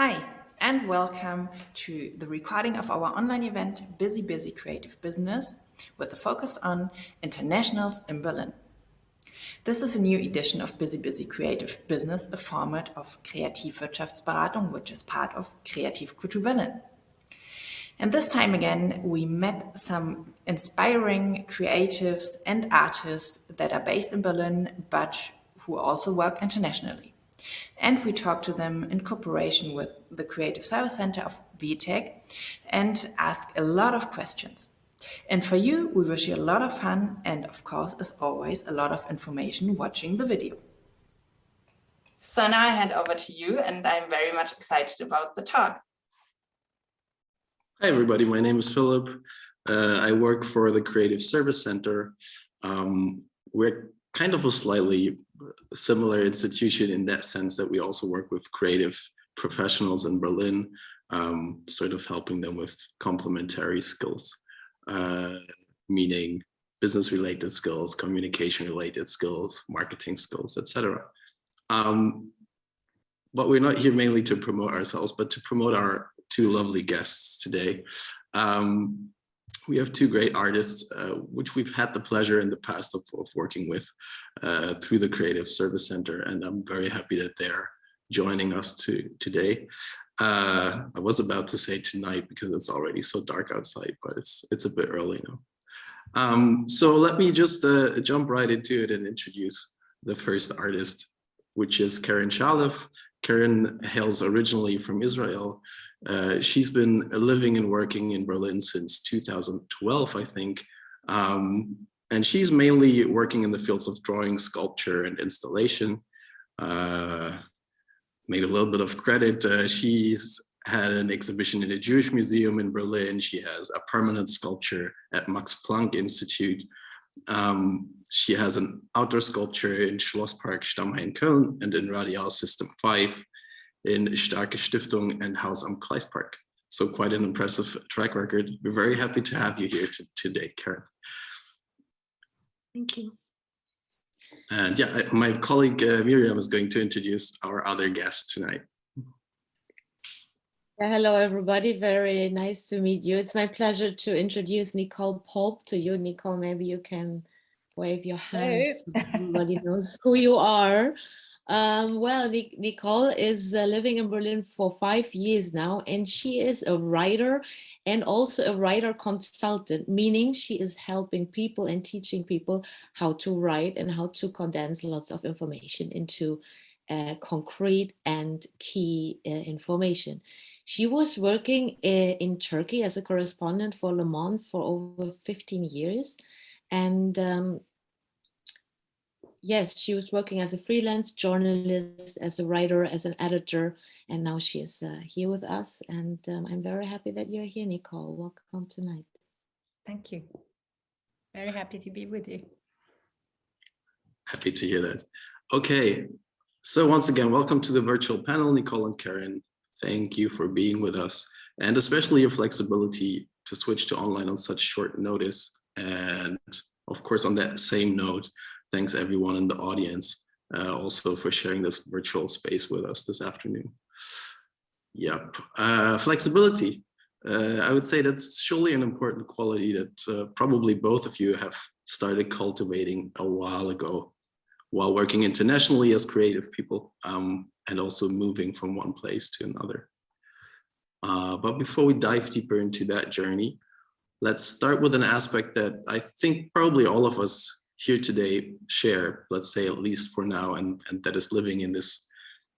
Hi, and welcome to the recording of our online event, Busy Busy Creative Business, with a focus on internationals in Berlin. This is a new edition of Busy Busy Creative Business, a format of Kreativwirtschaftsberatung, which is part of Kreativ Kultur Berlin. And this time again, we met some inspiring creatives and artists that are based in Berlin, but who also work internationally. And we talked to them in cooperation with the Creative Service Center of WeTeK and asked a lot of questions. And for you, we wish you a lot of fun and, of course, as always, a lot of information watching the video. So now I hand over to you, and I'm very much excited about the talk. Hi, everybody. My name is Philipp. I work for the Creative Service Center. We're kind of a slightly similar institution in that sense that we also work with creative professionals in Berlin, sort of helping them with complementary skills, meaning business-related skills, communication-related skills, marketing skills, etc. But we're not here mainly to promote ourselves, but to promote our two lovely guests today. We have two great artists, which we've had the pleasure in the past of working with through the Creative Service Center, and I'm very happy that they're joining us today. I was about to say tonight because it's already so dark outside, but it's a bit early now. So let me just jump right into it and introduce the first artist, which is Keren Shalev. Keren hails originally from Israel. She's been living and working in Berlin since 2012, I think. And she's mainly working in the fields of drawing, sculpture, and installation. Maybe a little bit of credit. She's had an exhibition in a Jewish museum in Berlin. She has a permanent sculpture at Max Planck Institute. She has an outdoor sculpture in Schlosspark Stammheim Köln and in Radial System 5 in Starke Stiftung and Haus am Kleistpark. So quite an impressive track record. We're very happy to have you here today, Keren. Thank you. And yeah, my colleague Miriam is going to introduce our other guest tonight. Hello, everybody. Very nice to meet you. It's my pleasure to introduce Nicole Pope to you. Nicole, maybe you can wave your hand so everybody knows who you are. Well, Nicole is living in Berlin for 5 years now, and she is a writer and also a writer consultant, meaning she is helping people and teaching people how to write and how to condense lots of information into concrete and key information. She was working in Turkey as a correspondent for Le Monde for over 15 years. And yes, she was working as a freelance journalist, as a writer, as an editor, and now she is here with us. And I'm very happy that you're here, Nicole. Welcome tonight. Thank you. Very happy to be with you. Happy to hear that. Okay, so once again, welcome to the virtual panel, Nicole and Keren. Thank you for being with us, and especially your flexibility to switch to online on such short notice. And of course, on that same note, thanks everyone in the audience also for sharing this virtual space with us this afternoon. Yep, flexibility. I would say that's surely an important quality that probably both of you have started cultivating a while ago while working internationally as creative people and also moving from one place to another. But before we dive deeper into that journey, let's start with an aspect that I think probably all of us here today share, let's say at least for now, and that is living in this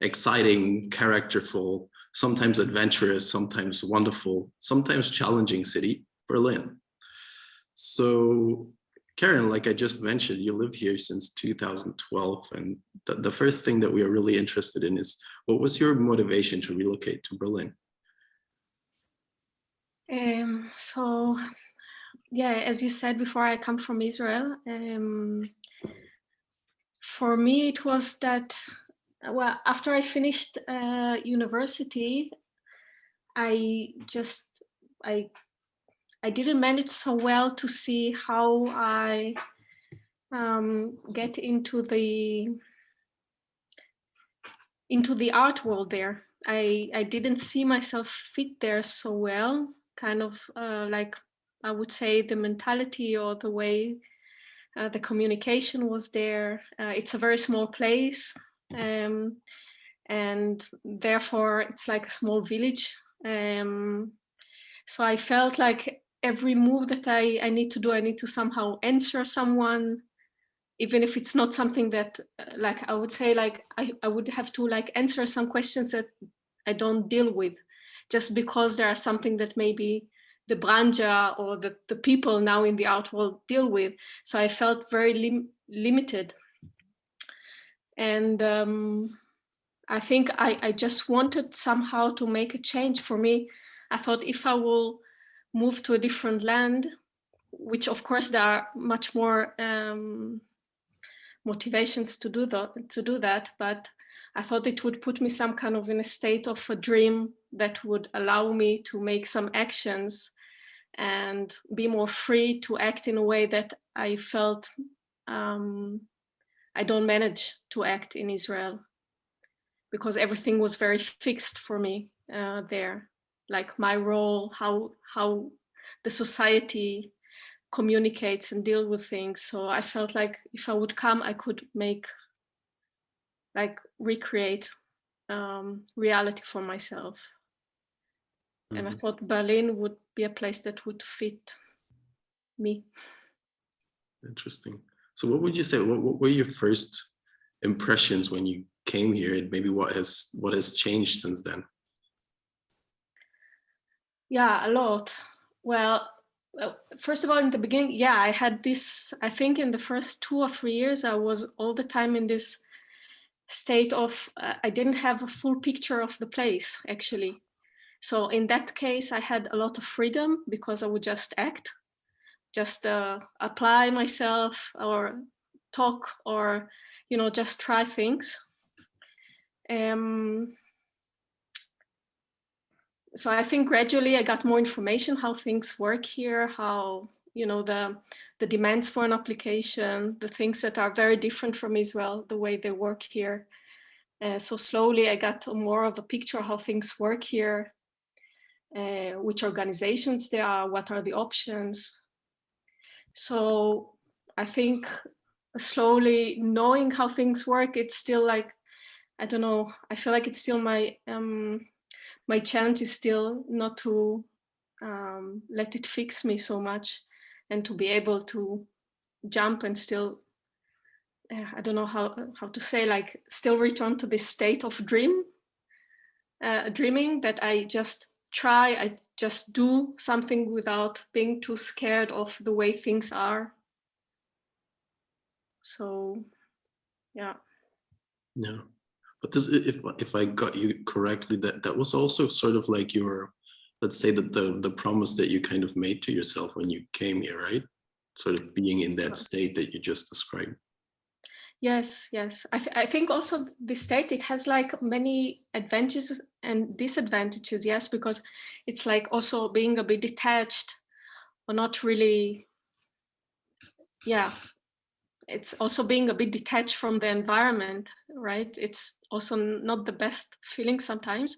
exciting, characterful, sometimes adventurous, sometimes wonderful, sometimes challenging city, Berlin. So Keren, like I just mentioned, you live here since 2012, and the first thing that we are really interested in is, what was your motivation to relocate to Berlin? So, yeah, as you said before, I come from Israel. For me, it was that, well, after I finished university, I didn't manage so well to see how I get into into the art world there. I didn't see myself fit there so well, kind of like I would say the mentality or the way the communication was there. It's a very small place, and therefore it's like a small village. So I felt like every move that I need to do, I need to somehow answer someone, even if it's not something that like I would say like I would have to like answer some questions that I don't deal with, just because there are something that maybe the Branja or the people now in the art world deal with. So I felt very limited. And I think I just wanted somehow to make a change for me. I thought if I will move to a different land, which of course there are much more motivations to do that, but I thought it would put me some kind of in a state of a dream that would allow me to make some actions and be more free to act in a way that I felt I don't manage to act in Israel, because everything was very fixed for me there, like my role, how the society communicates and deal with things. So I felt like if I would come, I could recreate reality for myself. Mm-hmm. And I thought Berlin would be a place that would fit me. Interesting. So what would you say, what were your first impressions when you came here, and maybe what has changed since then? Yeah, a lot. Well, first of all, in the beginning, yeah, I had this, I think in the first 2 or 3 years, I was all the time in this state of, I didn't have a full picture of the place, actually. So in that case, I had a lot of freedom because I would just act, just apply myself or talk or, just try things. So I think gradually I got more information how things work here, how, the demands for an application, the things that are very different from Israel, the way they work here. So slowly I got more of a picture how things work here, which organizations there are, what are the options. So I think slowly knowing how things work, it's still like, I don't know, I feel like it's still my challenge is still not to let it fix me so much, and to be able to jump and still, I don't know how to say, like still return to this state of dreaming, that I just try, I just do something without being too scared of the way things are. So, yeah. Yeah. But this, if I got you correctly, that was also sort of like your, let's say that the promise that you kind of made to yourself when you came here, right? Sort of being in that state that you just described. Yes. I think also the state, it has like many advantages and disadvantages, yes, because it's like also being a bit detached or not really, yeah. It's also being a bit detached from the environment, right? It's also not the best feeling sometimes.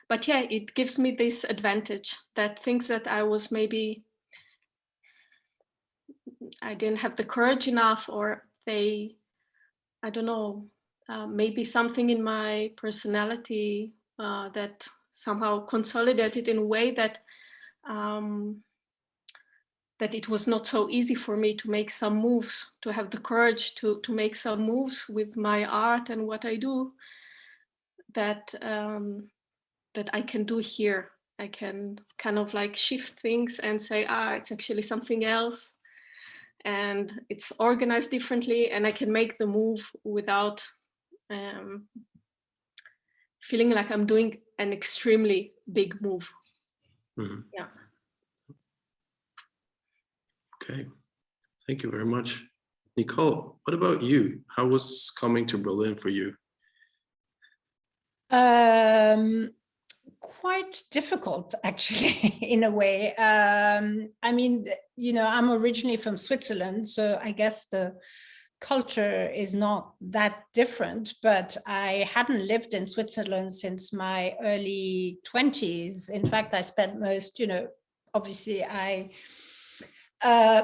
But yeah, it gives me this advantage that things that I was maybe, I didn't have the courage enough, or I don't know, maybe something in my personality that somehow consolidated in a way that that it was not so easy for me to make some moves, to have the courage to make some moves with my art and what I do, that that I can do here. I can kind of like shift things and say, it's actually something else, and it's organized differently, and I can make the move without feeling like I'm doing an extremely big move. Mm-hmm. Yeah. Okay, thank you very much. Nicole, what about you? How was coming to Berlin for you? Quite difficult, actually, in a way. I mean, I'm originally from Switzerland, so I guess the culture is not that different, but I hadn't lived in Switzerland since my early 20s. In fact, I spent most, obviously I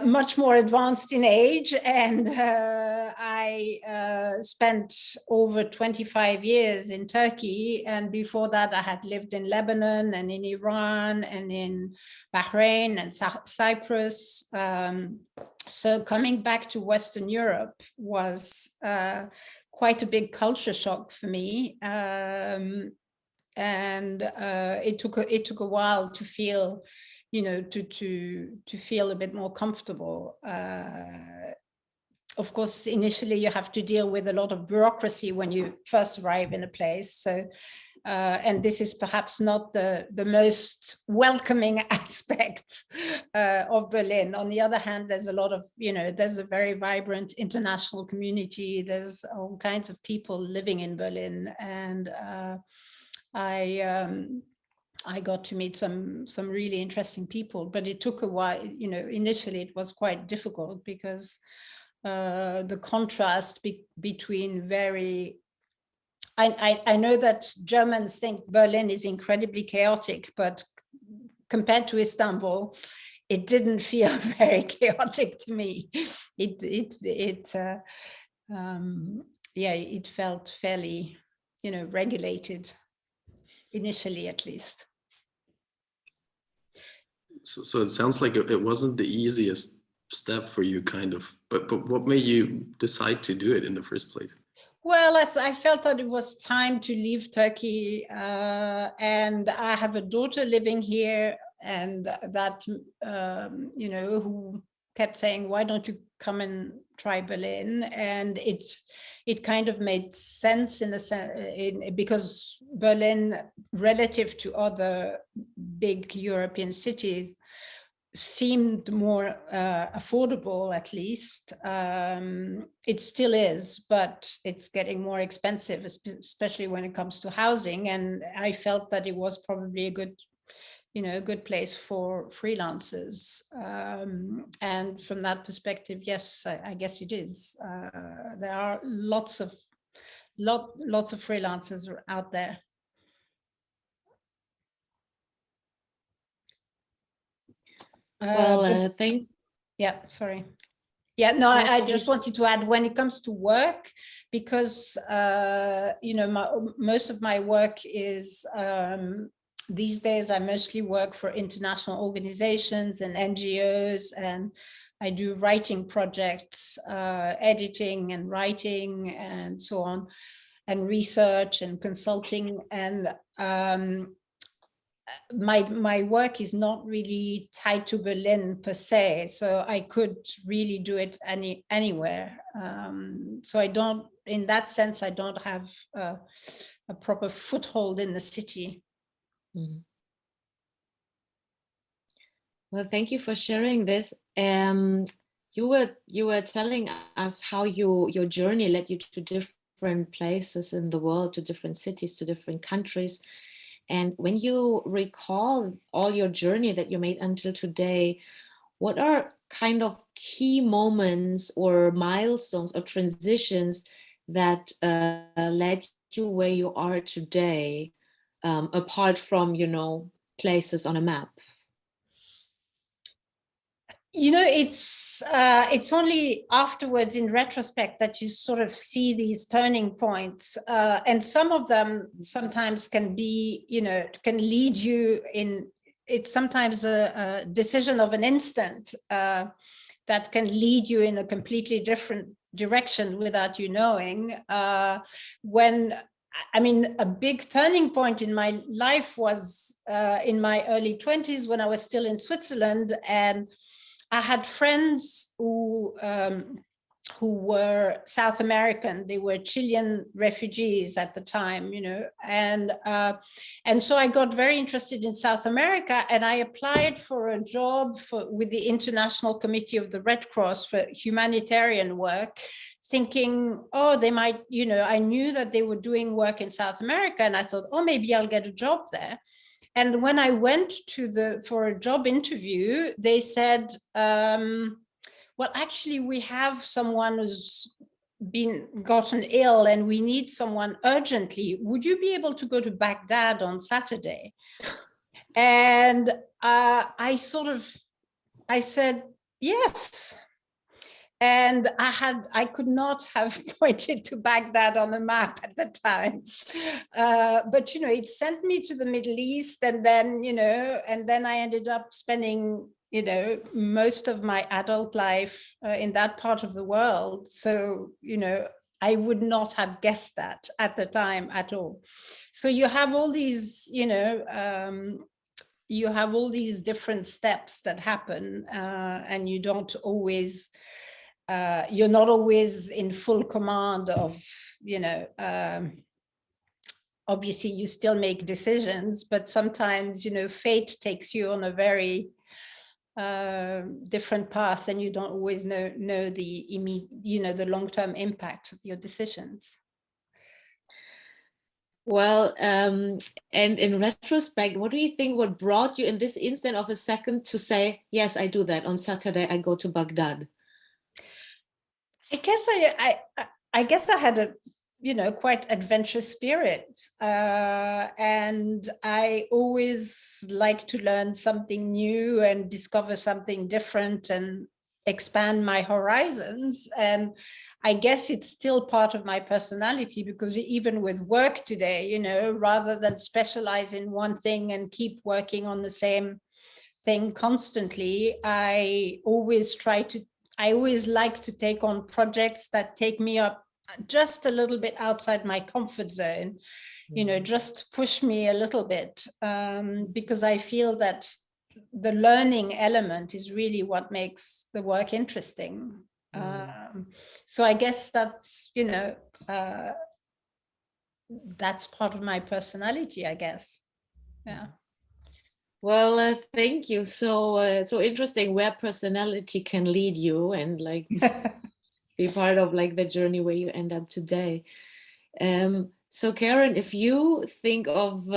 much more advanced in age, and I spent over 25 years in Turkey, and before that I had lived in Lebanon and in Iran and in Bahrain and Cyprus. So coming back to Western Europe was quite a big culture shock for me, and it took a while to feel, to feel a bit more comfortable. Of course, initially you have to deal with a lot of bureaucracy when you first arrive in a place. So, and this is perhaps not the most welcoming aspect of Berlin. On the other hand, there's a lot of, there's a very vibrant international community. There's all kinds of people living in Berlin, and I got to meet some really interesting people, but it took a while. Initially it was quite difficult because the contrast between very, I know that Germans think Berlin is incredibly chaotic, but compared to Istanbul, it didn't feel very chaotic to me. It felt fairly, regulated initially, at least. So it sounds like it wasn't the easiest step for you, kind of, but what made you decide to do it in the first place? Well, I felt that it was time to leave Turkey, and I have a daughter living here, and that, who kept saying, why don't you come and try Berlin? And it kind of made sense because Berlin, relative to other big European cities, seemed more affordable, at least. It still is, but it's getting more expensive, especially when it comes to housing. And I felt that it was probably a good place for freelancers. And from that perspective, yes, I guess it is. There are lots of freelancers out there. Yeah, sorry. Yeah, no, I just wanted to add, when it comes to work, because most of my work is these days I mostly work for international organizations and NGOs, and I do writing projects, editing and writing and so on, and research and consulting, and my work is not really tied to Berlin per se, so I could really do it anywhere. So I don't, in that sense, I don't have a proper foothold in the city. Mm-hmm. Well, thank you for sharing this. You were telling us how your journey led you to different places in the world, to different cities, to different countries. And when you recall all your journey that you made until today, what are kind of key moments or milestones or transitions that led you where you are today, apart from, places on a map? It's only afterwards, in retrospect, that you sort of see these turning points, and some of them sometimes can be, can lead you in. It's sometimes a decision of an instant that can lead you in a completely different direction without you knowing. A big turning point in my life was in my early 20s, when I was still in Switzerland, and I had friends who were South American. They were Chilean refugees at the time, and so I got very interested in South America, and I applied for a job with the International Committee of the Red Cross for humanitarian work, thinking, oh, they might, I knew that they were doing work in South America, and I thought, oh, maybe I'll get a job there. And when I went for a job interview, they said, well, actually, we have someone who's gotten ill and we need someone urgently. Would you be able to go to Baghdad on Saturday? And I said, yes. And I could not have pointed to Baghdad on the map at the time. But, it sent me to the Middle East. And then, and then I ended up spending, most of my adult life in that part of the world. So, I would not have guessed that at the time at all. So you have all these, you have all these different steps that happen, and you don't always, you're not always in full command of, obviously you still make decisions, but sometimes, fate takes you on a very different path, and you don't always know the immediate, the long-term impact of your decisions. Well, and in retrospect, what do you think what brought you in this instant of a second to say, yes, I do that. On Saturday, I go to Baghdad? I guess I had a, quite adventurous spirit. And I always like to learn something new and discover something different and expand my horizons. And I guess it's still part of my personality, because even with work today, rather than specialize in one thing and keep working on the same thing constantly, I always like to take on projects that take me up just a little bit outside my comfort zone, just push me a little bit, because I feel that the learning element is really what makes the work interesting. So I guess that's, that's part of my personality, I guess. Yeah. Well, thank you. So interesting where personality can lead you, and like be part of like the journey where you end up today. So Keren, if you think of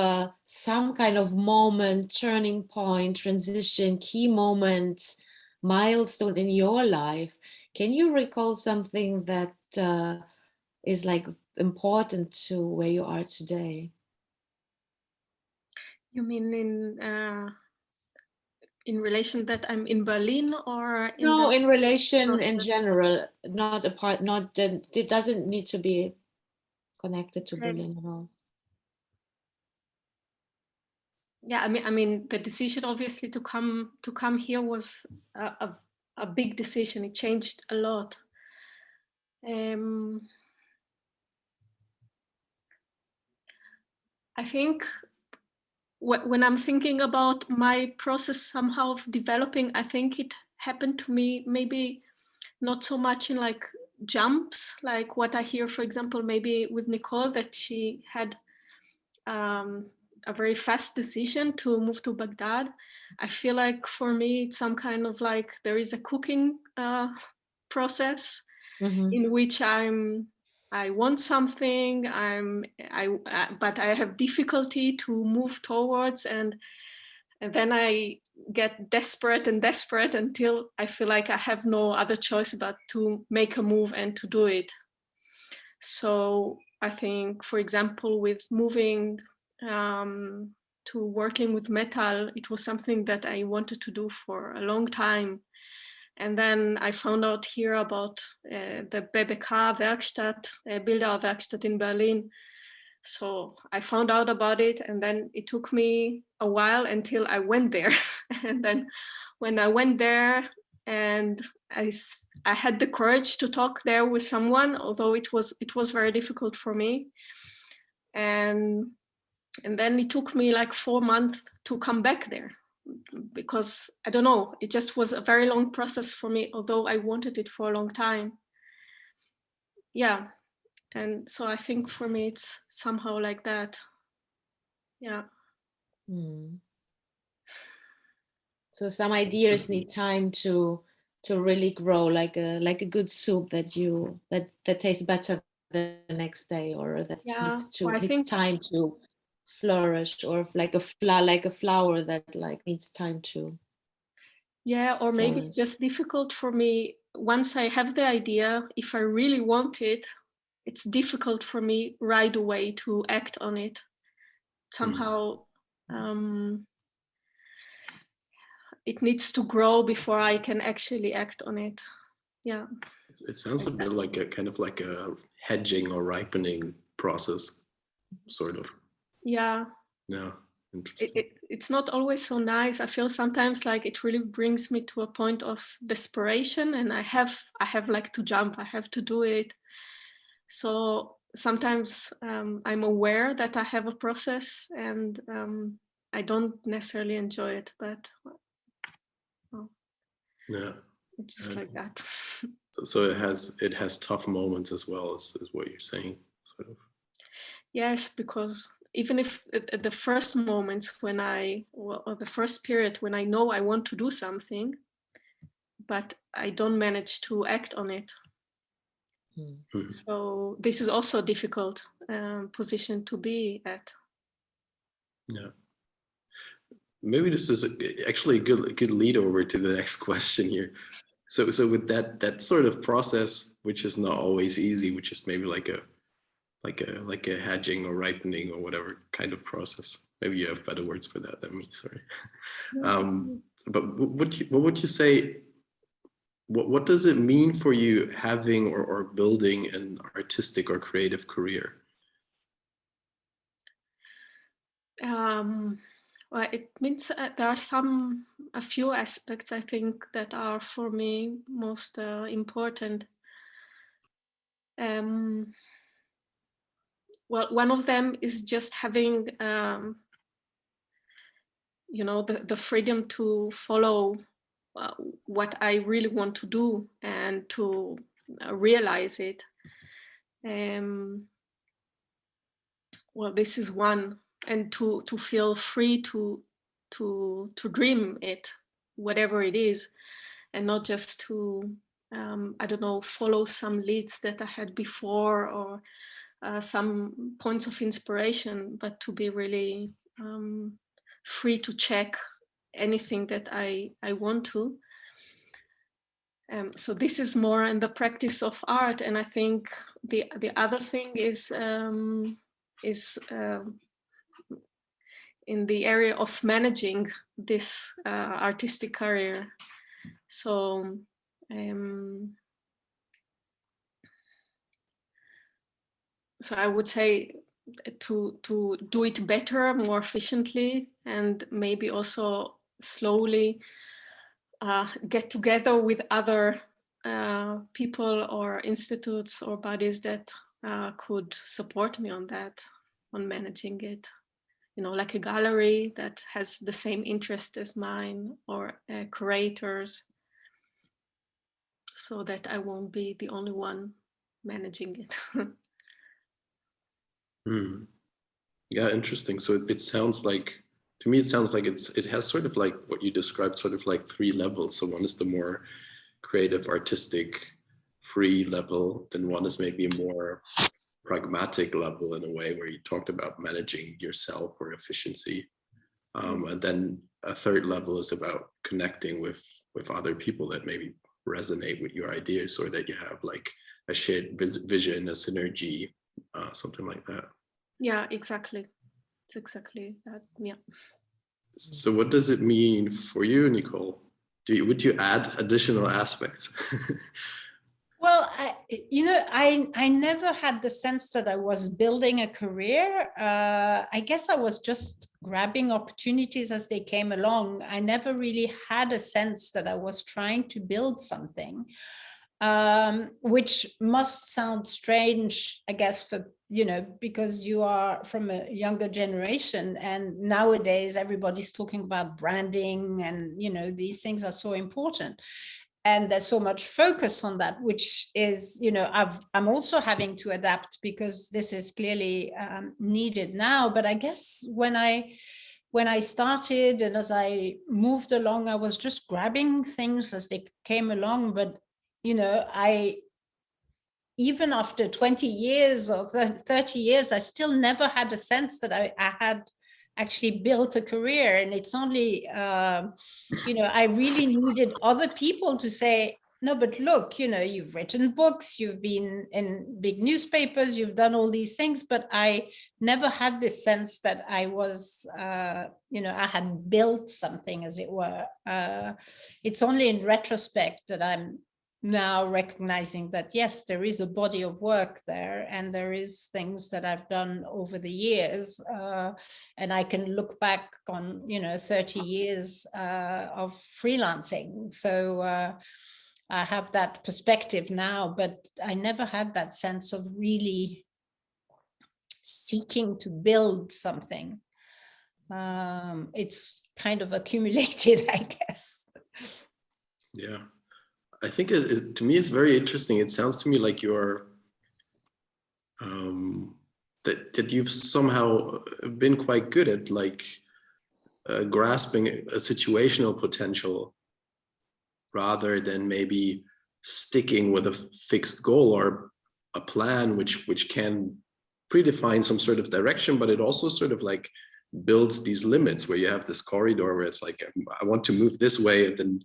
some kind of moment, turning point, transition, key moment, milestone in your life, can you recall something that is like important to where you are today? You mean in relation that I'm in Berlin, or in relation in general, it doesn't need to be connected to Berlin at all. Yeah, I mean, the decision obviously to come here was a big decision. It changed a lot. I think when I'm thinking about my process somehow of developing, I think it happened to me maybe not so much in like jumps, like what I hear, for example, maybe with Nicole, that she had a very fast decision to move to Baghdad. I feel like for me, it's some kind of like there is a cooking process in which I want something, but I have difficulty to move towards, and then I get desperate until I feel like I have no other choice but to make a move and to do it. So I think, for example, with moving to working with metal, it was something that I wanted to do for a long time. And then I found out here about the BBK Werkstatt, Bilderwerkstatt in Berlin. So I found out about it, and then it took me a while until I went there. And then when I went there, and I had the courage to talk there with someone, although it was very difficult for me. And then it took me like 4 months to come back there, because I don't know, it just was a very long process for me, although I wanted it for a long time. Yeah. And so I think for me, it's somehow like that. Yeah. So some ideas need time to really grow, like a good soup that tastes better the next day, or that needs time to flourish, or like a flower that like needs time to. Yeah, or maybe it's just difficult for me once I have the idea, if I really want it, it's difficult for me right away to act on it. Somehow it needs to grow before I can actually act on it. Yeah. It sounds a bit like a kind of like a hedging or ripening process, sort of. Yeah. Yeah. Interesting. It's not always so nice. I feel sometimes like it really brings me to a point of desperation, and I have like to jump. I have to do it. So sometimes I'm aware that I have a process, and I don't necessarily enjoy it, but yeah, it's just like that. So it has tough moments as well, is what you're saying, sort of. Yes, because even if at the first moments when or the first period when I know I want to do something, but I don't manage to act on it. Mm-hmm. So this is also a difficult position to be at. Yeah. Maybe this is actually a good lead over to the next question here. So with that sort of process, which is not always easy, which is maybe like a hedging or ripening or whatever kind of process. Maybe you have better words for that than me. Sorry. But what would you say? What does it mean for you having or building an artistic or creative career? Well, it means there are a few aspects I think that are for me most important. Well, one of them is just having, the freedom to follow what I really want to do and to realize it. Well, this is one, and to feel free to dream it, whatever it is, and not just to I don't know, follow some leads that I had before or some points of inspiration, but to be really free to check anything that I want to. So this is more in the practice of art, and I think the other thing is in the area of managing this artistic career. So so I would say to do it better, more efficiently, and maybe also slowly get together with other people or institutes or bodies that could support me on that, on managing it. Like a gallery that has the same interest as mine, or curators, so that I won't be the only one managing it. Yeah, interesting. So it sounds like, to me, it sounds like it has sort of like what you described, sort of like 3 levels. So one is the more creative, artistic, free level. Then one is maybe a more pragmatic level, in a way, where you talked about managing yourself or efficiency. And then a third level is about connecting with other people that maybe resonate with your ideas, or that you have like a shared vision, a synergy, something like that. Yeah, exactly. It's exactly that. Yeah. So what does it mean for you, Nicole? Would you add additional aspects? Well, I never had the sense that I was building a career. I guess I was just grabbing opportunities as they came along. I never really had a sense that I was trying to build something, which must sound strange, I guess, for, because you are from a younger generation, and nowadays everybody's talking about branding, and, these things are so important. And there's so much focus on that, which is, I'm also having to adapt, because this is clearly needed now. But I guess when I started and as I moved along, I was just grabbing things as they came along. But, even after 20 years or 30 years, I still never had a sense that I had actually built a career. And it's only, I really needed other people to say, no, but look, you know, you've written books, you've been in big newspapers, you've done all these things, but I never had this sense that I was, you know, I had built something, as it were. It's only in retrospect that I'm now recognizing that, yes, there is a body of work there, and there is things that I've done over the years. And I can look back on, you know, 30 years of freelancing. So, I have that perspective now, but I never had that sense of really seeking to build something. It's kind of accumulated, I guess. Yeah, I think to me it's very interesting. It sounds to me like you're that you've somehow been quite good at like grasping a situational potential, rather than maybe sticking with a fixed goal or a plan which can predefine some sort of direction, but it also sort of like builds these limits where you have this corridor where it's like, I want to move this way, and then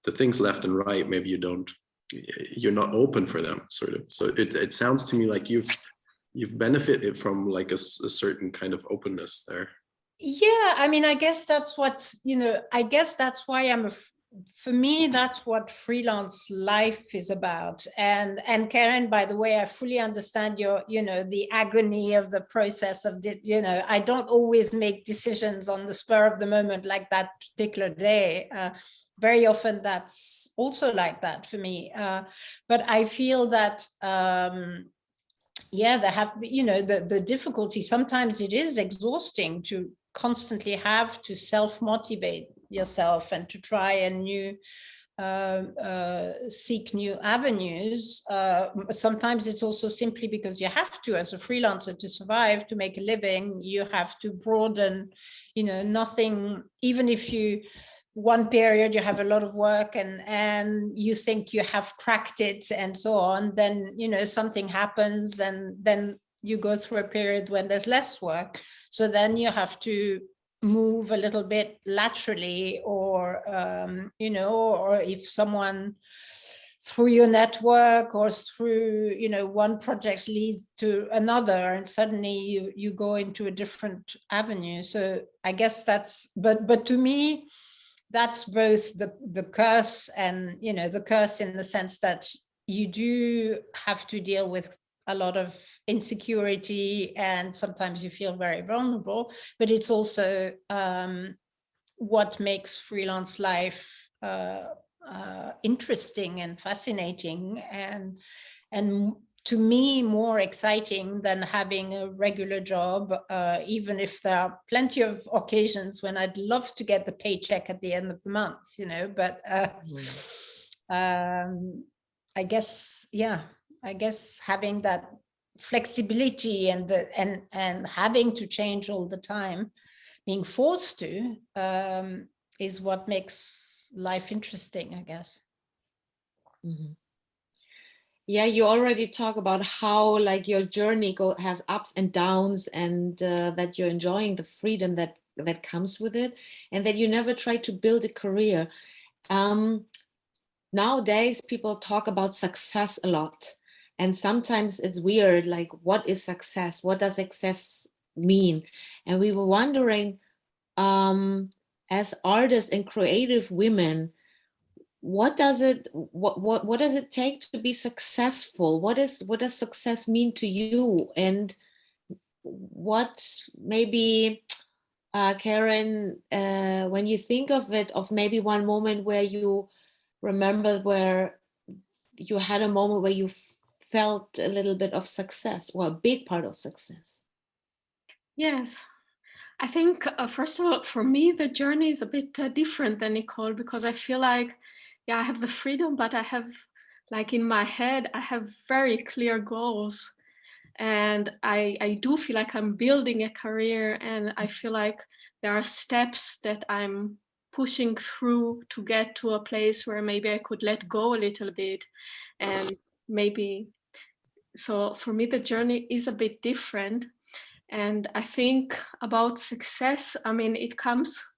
the things left and right, maybe you're not open for them, sort of. So it sounds to me like you've benefited from like a certain kind of openness there. Yeah, I mean, I guess that's what, you know, I guess that's why for me, that's what freelance life is about. And Keren, by the way, I fully understand your, you know, the agony of the process of, you know, I don't always make decisions on the spur of the moment like that particular day. Very often that's also like that for me. But I feel that, yeah, there have been, you know, the difficulty, sometimes it is exhausting to constantly have to self-motivate yourself and to try and seek new avenues. Sometimes it's also simply because you have to, as a freelancer, to survive, to make a living, you have to broaden, you know, nothing, even if you, one period you have a lot of work and you think you have cracked it and so on, then, you know, something happens and then you go through a period when there's less work. So then you have to move a little bit laterally, or, you know, or if someone through your network or through, you know, one project leads to another and suddenly you go into a different avenue. So I guess that's, but to me, that's both the curse and, you know, the curse in the sense that you do have to deal with a lot of insecurity and sometimes you feel very vulnerable, but it's also what makes freelance life interesting and fascinating and to me more exciting than having a regular job, even if there are plenty of occasions when I'd love to get the paycheck at the end of the month, you know, but I guess, yeah, I guess having that flexibility and having to change all the time, being forced to, is what makes life interesting, I guess. Mm-hmm. Yeah, you already talk about how like your journey has ups and downs, and that you're enjoying the freedom that comes with it, and that you never try to build a career. Nowadays, people talk about success a lot, and sometimes it's weird, like, what is success? What does success mean? And we were wondering, as artists and creative women, what does it take to be successful? What does success mean to you? And what maybe, Keren, when you think of it, of maybe one moment where you remember where you had a moment where you felt a little bit of success, or a big part of success? Yes, I think first of all, for me, the journey is a bit different than Nicole, because I feel like, yeah, I have the freedom, but I have, like, in my head, I have very clear goals. And I do feel like I'm building a career, and I feel like there are steps that I'm pushing through to get to a place where maybe I could let go a little bit. And maybe, so for me, the journey is a bit different. And I think about success, I mean, it comes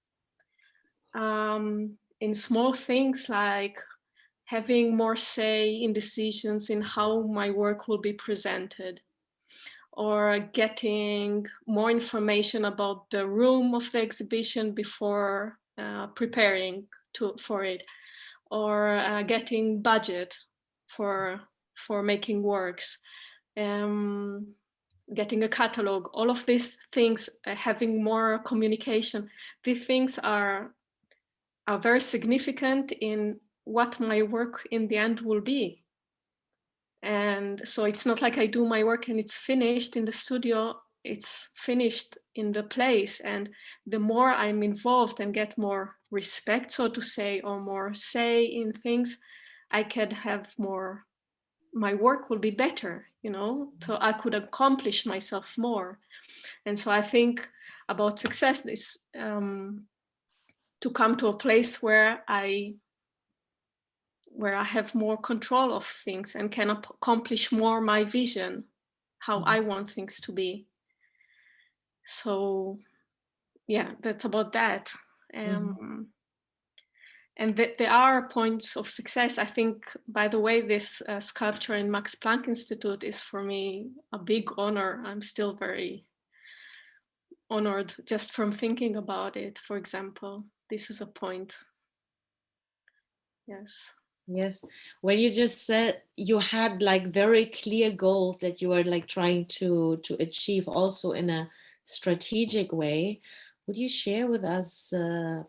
in small things like having more say in decisions in how my work will be presented, or getting more information about the room of the exhibition before preparing for it, or getting budget for making works, getting a catalog, all of these things, having more communication. These things are very significant in what my work in the end will be. And so it's not like I do my work and it's finished in the studio, it's finished in the place. And the more I'm involved and get more respect, so to say, or more say in things, I can have more, my work will be better, you know, so I could accomplish myself more. And so I think about success is to come to a place where I have more control of things and can accomplish more my vision, how I want things to be. So yeah, that's about that. And there are points of success. I think, by the way, this sculpture in Max Planck Institute is for me a big honor. I'm still very honored just from thinking about it. For example, this is a point. Yes. Yes, when you just said you had like very clear goals that you were like trying to achieve also in a strategic way, would you share with us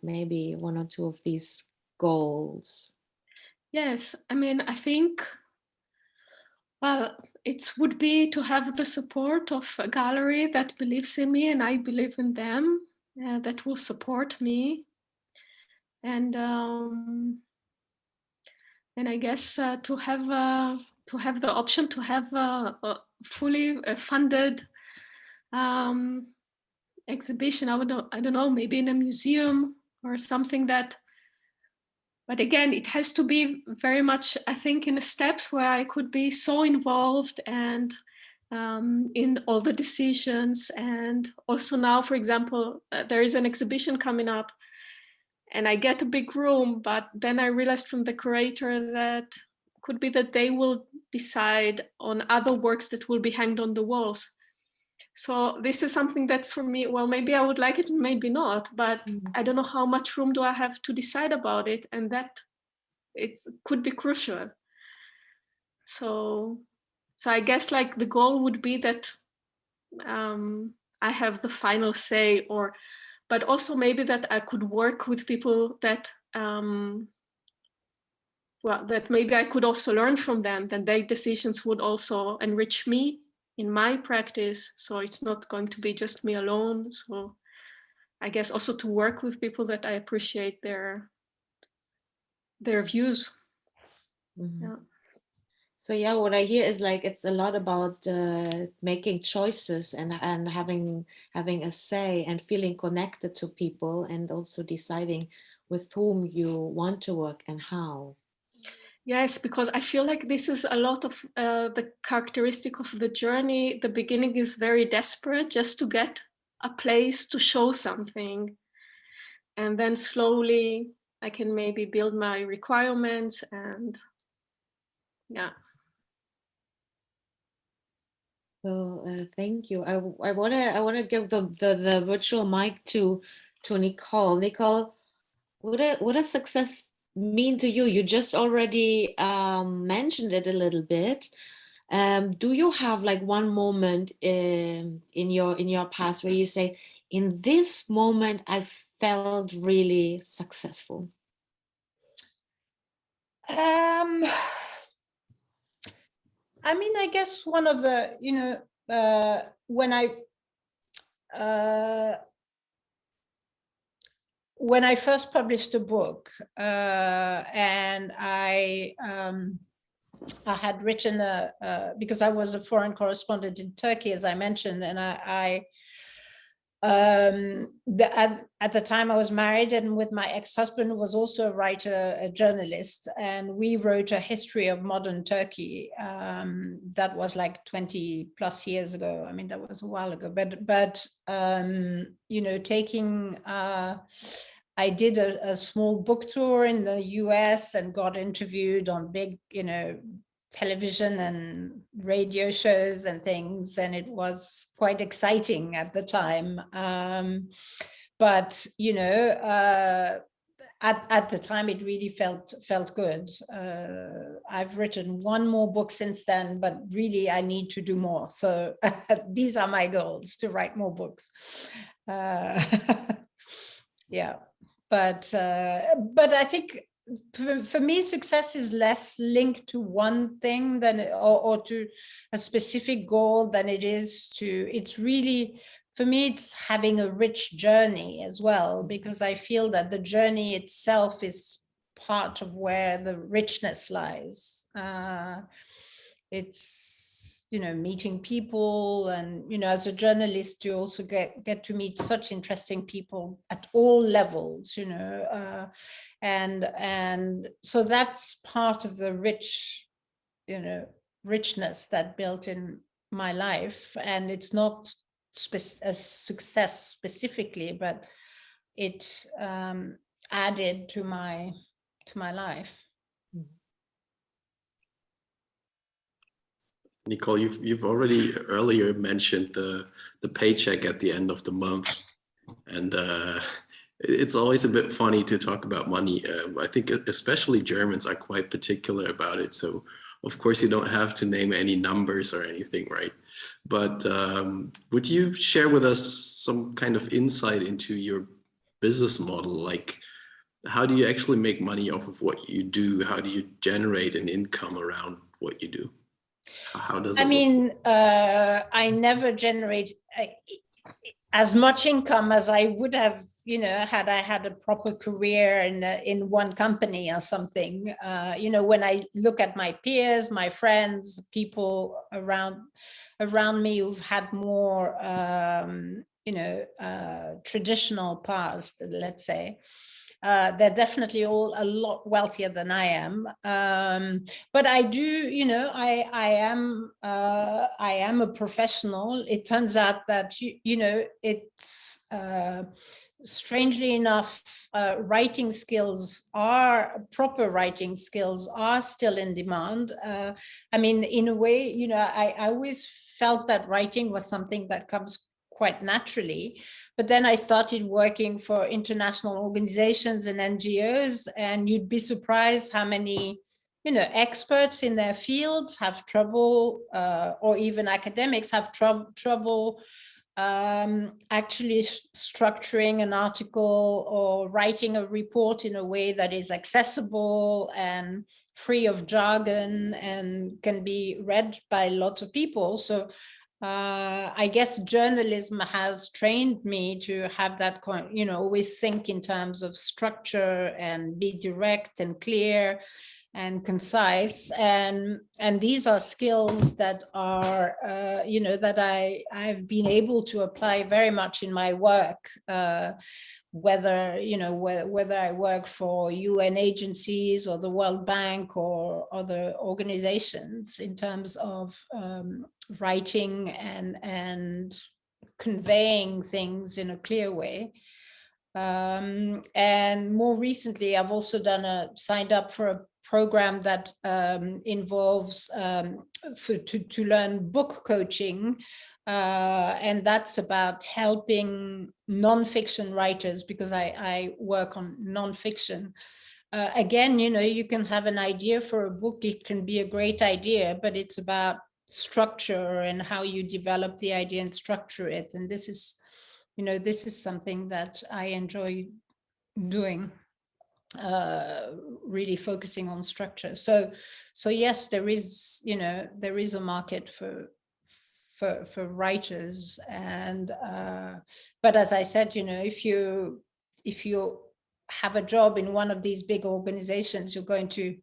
maybe one or two of these goals? Yes, I mean, I think, well, it would be to have the support of a gallery that believes in me and I believe in them, that will support me. And I guess to have the option to have a fully funded exhibition. I don't know, maybe in a museum or something that. But again, it has to be very much, I think, in the steps where I could be so involved and in all the decisions. And also now, for example, there is an exhibition coming up and I get a big room, but then I realized from the curator that could be that they will decide on other works that will be hanged on the walls. So this is something that for me, well, maybe I would like it, maybe not, but I don't know how much room do I have to decide about it, and that it could be crucial. So I guess like the goal would be that I have the final say, but also maybe that I could work with people that that maybe I could also learn from them, then their decisions would also enrich me in my practice. So it's not going to be just me alone. So I guess also to work with people that I appreciate their views. Yeah. So yeah, what I hear is like it's a lot about making choices and having a say and feeling connected to people, and also deciding with whom you want to work and how. Yes, because I feel like this is a lot of the characteristic of the journey. The beginning is very desperate just to get a place to show something. And then slowly I can maybe build my requirements and yeah. So thank you. I wanna give the virtual mic to Nicole. Nicole, what does success mean to you? You just already mentioned it a little bit. Do you have like one moment in your past where you say, in this moment I felt really successful? I mean, I guess one of the, when I first published a book and I had written because I was a foreign correspondent in Turkey, as I mentioned, and at the time I was married and with my ex-husband, who was also a writer, a journalist, and we wrote a history of modern Turkey. That was like 20 plus years ago. I mean, that was a while ago, but taking I did a small book tour in the US and got interviewed on big, television and radio shows and things, and it was quite exciting at the time. But at the time, it really felt good. I've written one more book since then, but really I need to do more. So these are my goals, to write more books. Yeah, but I think for me, success is less linked to one thing than or to a specific goal than it is to. It's really, for me, it's having a rich journey as well, because I feel that the journey itself is part of where the richness lies. It's, meeting people, and, as a journalist, you also get to meet such interesting people at all levels, and so that's part of the richness that built in my life. And it's not a success specifically, but it added to my life. Nicole, you've already earlier mentioned the paycheck at the end of the month, and it's always a bit funny to talk about money. I think especially Germans are quite particular about it. So of course you don't have to name any numbers or anything, right? But would you share with us some kind of insight into your business model? Like, how do you actually make money off of what you do? How do you generate an income around what you do? How does it look? I never generate as much income as I would have, had I had a proper career in one company or something. When I look at my peers, my friends, people around me who've had more, traditional past, let's say. They're definitely all a lot wealthier than I am. But I do, I am a professional. It turns out that, it's strangely enough, proper writing skills are still in demand. In a way, I always felt that writing was something that comes quite naturally. But then I started working for international organizations and NGOs, and you'd be surprised how many, experts in their fields have trouble, or even academics have trouble actually structuring an article or writing a report in a way that is accessible and free of jargon and can be read by lots of people. So I guess journalism has trained me to have that, always think in terms of structure and be direct and clear and concise. And these are skills that are, that I've been able to apply very much in my work, whether I work for UN agencies or the World Bank or other organizations, in terms of writing and conveying things in a clear way. And more recently, I've also signed up for a program that involves to learn book coaching. And that's about helping nonfiction writers, because I work on nonfiction. Again, you can have an idea for a book. It can be a great idea, but it's about structure and how you develop the idea and structure it. And this is something that I enjoy doing, really focusing on structure. So yes, there is a market for writers, and but as I said, if you have a job in one of these big organizations, you're going to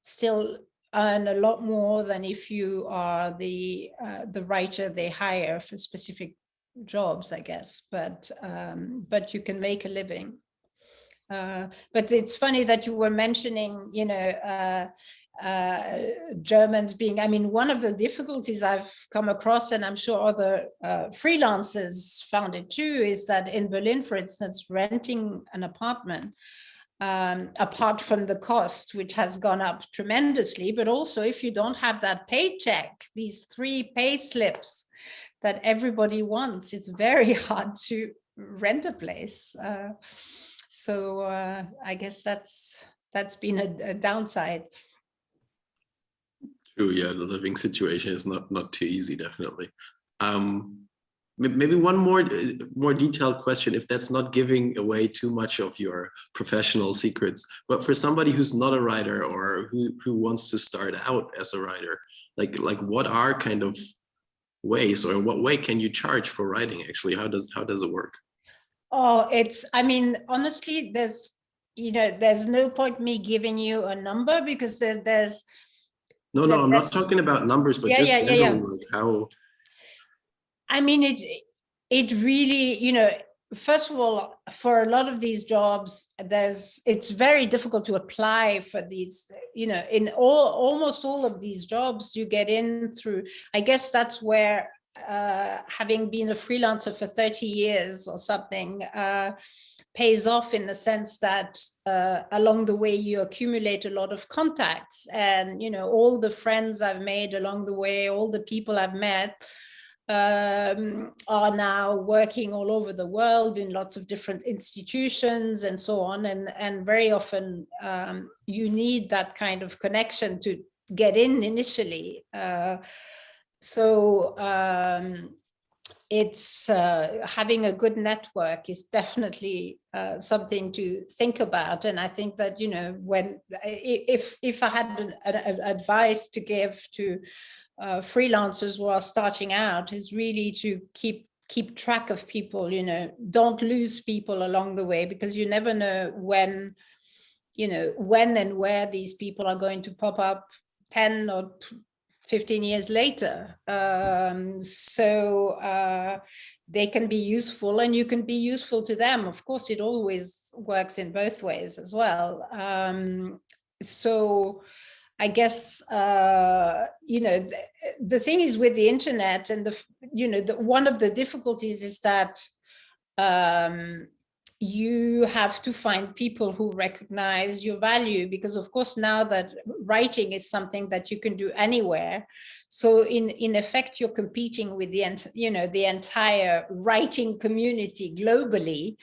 still earn a lot more than if you are the writer they hire for specific jobs, I guess. But you can make a living. But it's funny that you were mentioning, Germans being, I mean, one of the difficulties I've come across, and I'm sure other freelancers found it too, is that in Berlin, for instance, renting an apartment, apart from the cost, which has gone up tremendously, but also if you don't have that paycheck, these 3 pay slips that everybody wants, it's very hard to rent a place. So I guess that's been a downside. True, yeah, the living situation is not too easy, definitely. Maybe one more detailed question, if that's not giving away too much of your professional secrets, but for somebody who's not a writer or who wants to start out as a writer, like what are kind of ways, or what way can you charge for writing actually? How does it work? Oh, I mean, honestly, there's no point me giving you a number, because there's No, I'm not talking about numbers, but just generally, like how. I mean, it really, first of all, for a lot of these jobs, it's very difficult to apply for these, in almost all of these jobs you get in through, I guess that's where, having been a freelancer for 30 years or something, pays off, in the sense that along the way you accumulate a lot of contacts, and all the friends I've made along the way, all the people I've met are now working all over the world in lots of different institutions and so on, and very often you need that kind of connection to get in initially. So it's having a good network is definitely something to think about. And I think that, if I had an advice to give to freelancers who are starting out, is really to keep track of people, don't lose people along the way, because you never know when and where these people are going to pop up 10 or 15 years later. So they can be useful, and you can be useful to them. Of course, it always works in both ways as well. So I guess, the thing is with the internet, and one of the difficulties is that you have to find people who recognize your value, because of course now that writing is something that you can do anywhere, so in effect you're competing with the entire writing community globally,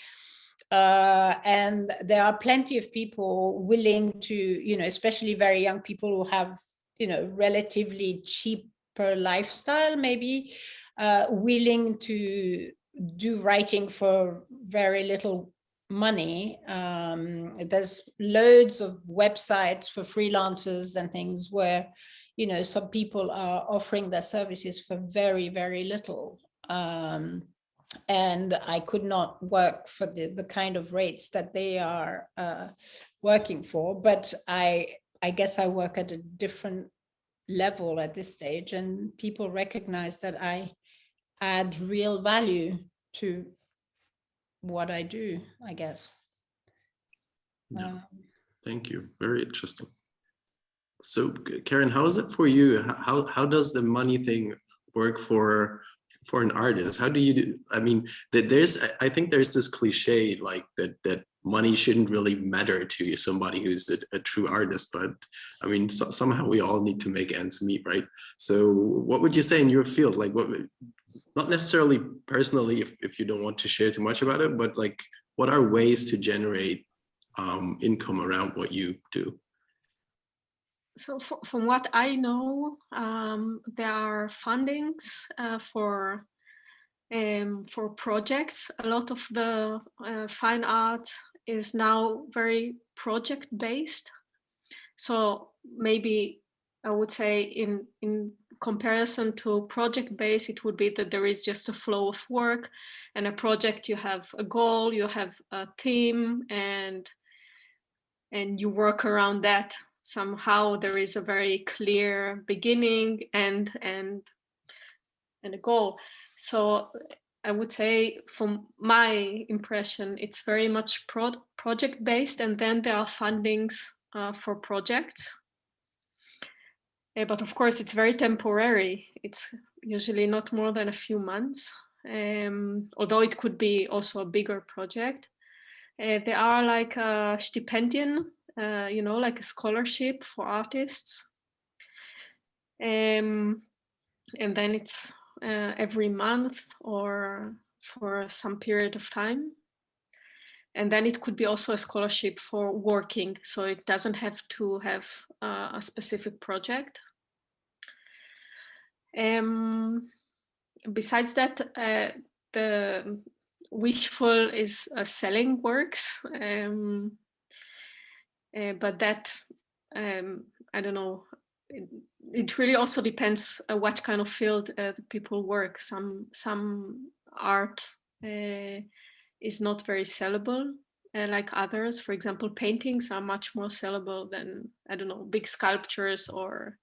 and there are plenty of people willing to, especially very young people who have relatively cheaper lifestyle, maybe willing to do writing for very little money. There's loads of websites for freelancers and things where some people are offering their services for very, very little, and I could not work for the kind of rates that they are working for, but I guess I work at a different level at this stage, and people recognize that I add real value to what I do, I guess. Yeah. Thank you. Very interesting. So, Keren, how is it for you? How does the money thing work for an artist? How do you do? I mean, I think there's this cliche like that money shouldn't really matter to somebody who's a true artist, but I mean, somehow we all need to make ends meet, right? So, what would you say in your field? Like, not necessarily personally, if you don't want to share too much about it, but like, what are ways to generate income around what you do? So from what I know, there are fundings for projects. A lot of the fine art is now very project based. So maybe I would say in comparison to project based, it would be that there is just a flow of work, and a project, you have a goal, you have a theme, and you work around that. Somehow there is a very clear beginning and a goal. So I would say, from my impression, it's very much project based, and then there are fundings for projects. But of course, it's very temporary. It's usually not more than a few months, although it could be also a bigger project. There are like a stipendium, like a scholarship for artists. And then it's every month or for some period of time. And then it could be also a scholarship for working, so it doesn't have to have a specific project. Besides that, the wishful is selling works, but that, I don't know, it really also depends what kind of field the people work. Some art is not very sellable, like others. For example, paintings are much more sellable than, I don't know, big sculptures or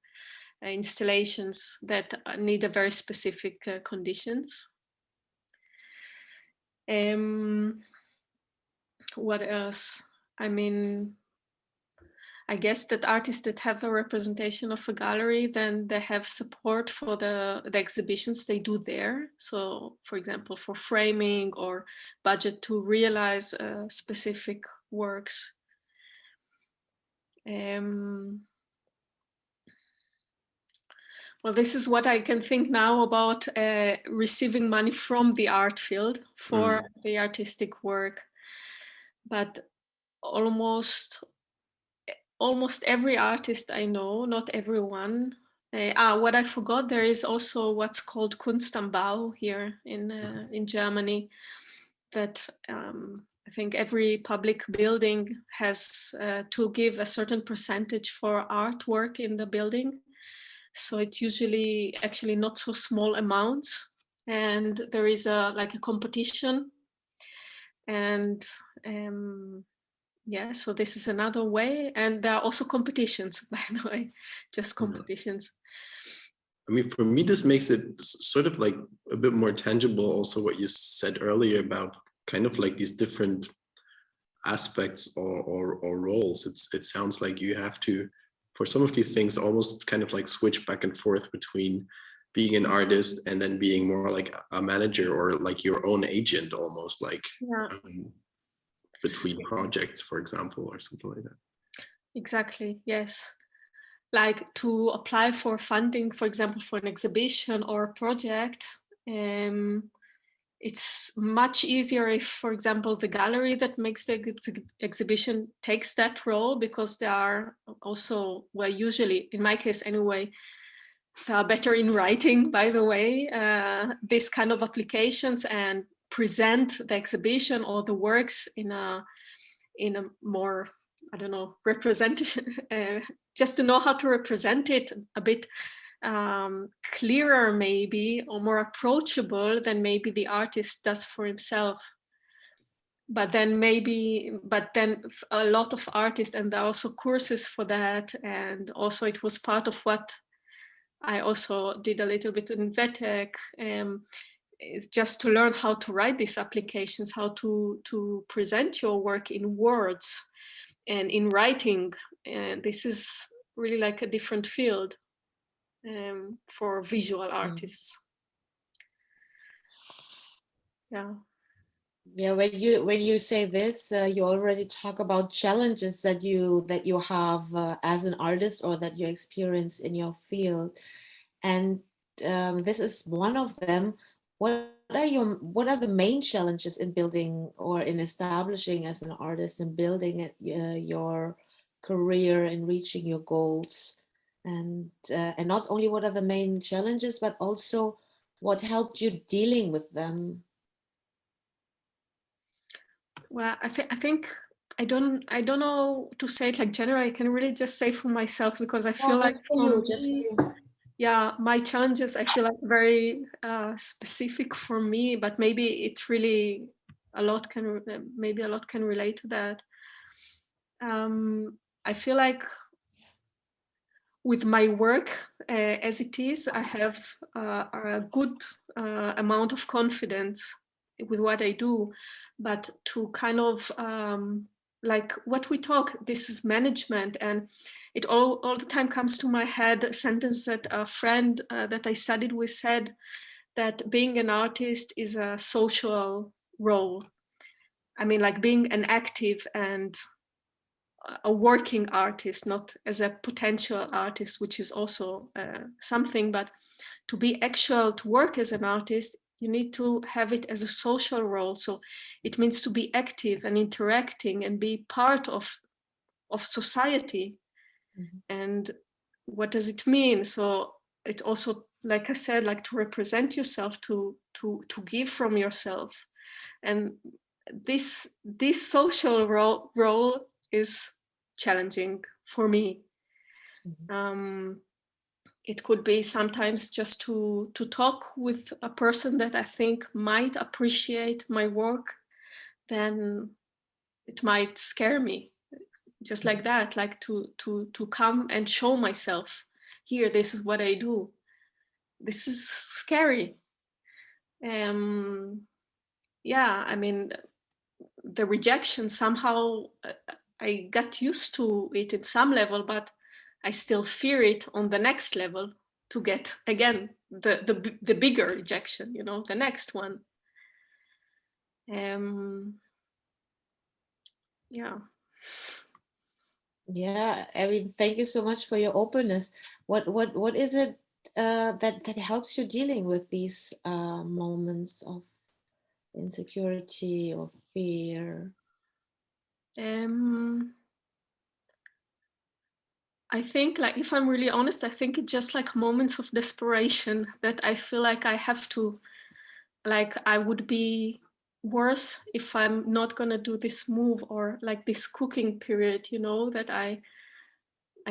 installations that need a very specific conditions. What else? I mean, I guess that artists that have a representation of a gallery, then they have support for the exhibitions they do there. So, for example, for framing or budget to realize specific works. Well, this is what I can think now about receiving money from the art field for the artistic work. But almost every artist I know, not everyone. What I forgot, there is also what's called Kunst am Bau here in Germany, that I think every public building has to give a certain percentage for artwork in the building. So it's usually actually not so small amounts, and there is a competition, and yeah, so this is another way, and there are also competitions, by the way, just competitions. I mean, for me, this makes it sort of like a bit more tangible. Also, what you said earlier about kind of like these different aspects or roles. It sounds like you have to, for some of these things, almost kind of like switch back and forth between being an artist and then being more like a manager or like your own agent, almost like between projects, for example, or something like that. Exactly, yes. Like to apply for funding, for example, for an exhibition or a project, it's much easier if, for example, the gallery that makes the exhibition takes that role, because they are also, well, usually, in my case anyway, they are better in writing, by the way, this kind of applications and present the exhibition or the works in a more, I don't know, representation, just to know how to represent it a bit clearer maybe, or more approachable than maybe the artist does for himself. But then a lot of artists, and there are also courses for that, and also it was part of what I also did a little bit in WeTeK, is just to learn how to write these applications, how to present your work in words and in writing. And this is really like a different field for visual artists. Yeah. Yeah, when you say this, you already talk about challenges that you have as an artist, or that you experience in your field, and this is one of them. What are the main challenges in building or in establishing as an artist and building your career and reaching your goals? And not only what are the main challenges, but also what helped you dealing with them? Well, I think I don't know to say it like general. I can really just say for myself, because I feel like for me, yeah, my challenges, I feel like very specific for me, but maybe it really a lot can relate to that. I feel like with my work as it is, I have a good amount of confidence with what I do, but to kind of like what we talk, this is management, and it all the time comes to my head a sentence that a friend that I studied with said, that being an artist is a social role. I mean, like being an active and a working artist, not as a potential artist, which is also something, but to be actual, to work as an artist, you need to have it as a social role. So it means to be active and interacting and be part of society. Mm-hmm. And what does it mean? So it also, like I said, like to represent yourself, to give from yourself. And this social role is challenging for me. Mm-hmm. It could be sometimes just to talk with a person that I think might appreciate my work, then it might scare me, just like that, like to come and show myself, here, this is what I do. This is scary. Yeah, I mean, the rejection, somehow I got used to it in some level, but I still fear it on the next level, to get again the bigger rejection, you know, the next one. Yeah. Yeah, I mean, thank you so much for your openness. What is it that helps you dealing with these moments of insecurity or fear? I think, like, if I'm really honest, I think it's just like moments of desperation that I feel like I have to, like, I would be worse if I'm not gonna do this move, or like this cooking period, you know, that I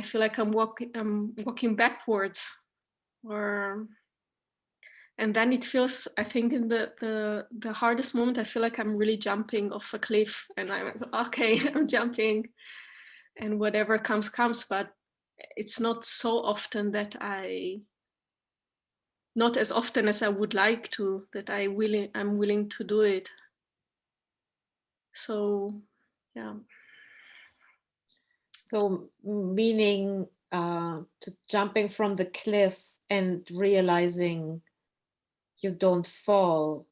feel like I'm walking backwards, or, and then it feels, I think in the hardest moment, I feel like I'm really jumping off a cliff, and I'm okay, I'm jumping, and whatever comes, but it's not so often that not as often as I would like to, that I'm willing to do it. So, yeah. So meaning to jumping from the cliff and realizing you don't fall,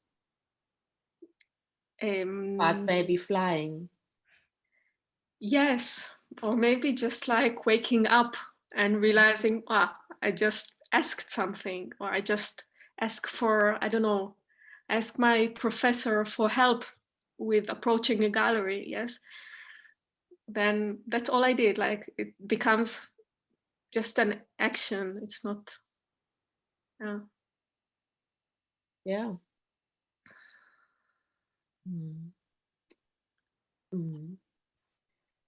but maybe flying. Yes, or maybe just like waking up and realizing, I just asked something, or I just asked for, I don't know, ask my professor for help with approaching a gallery, yes. Then that's all I did. Like, it becomes just an action. It's not, yeah. Mm. Mm.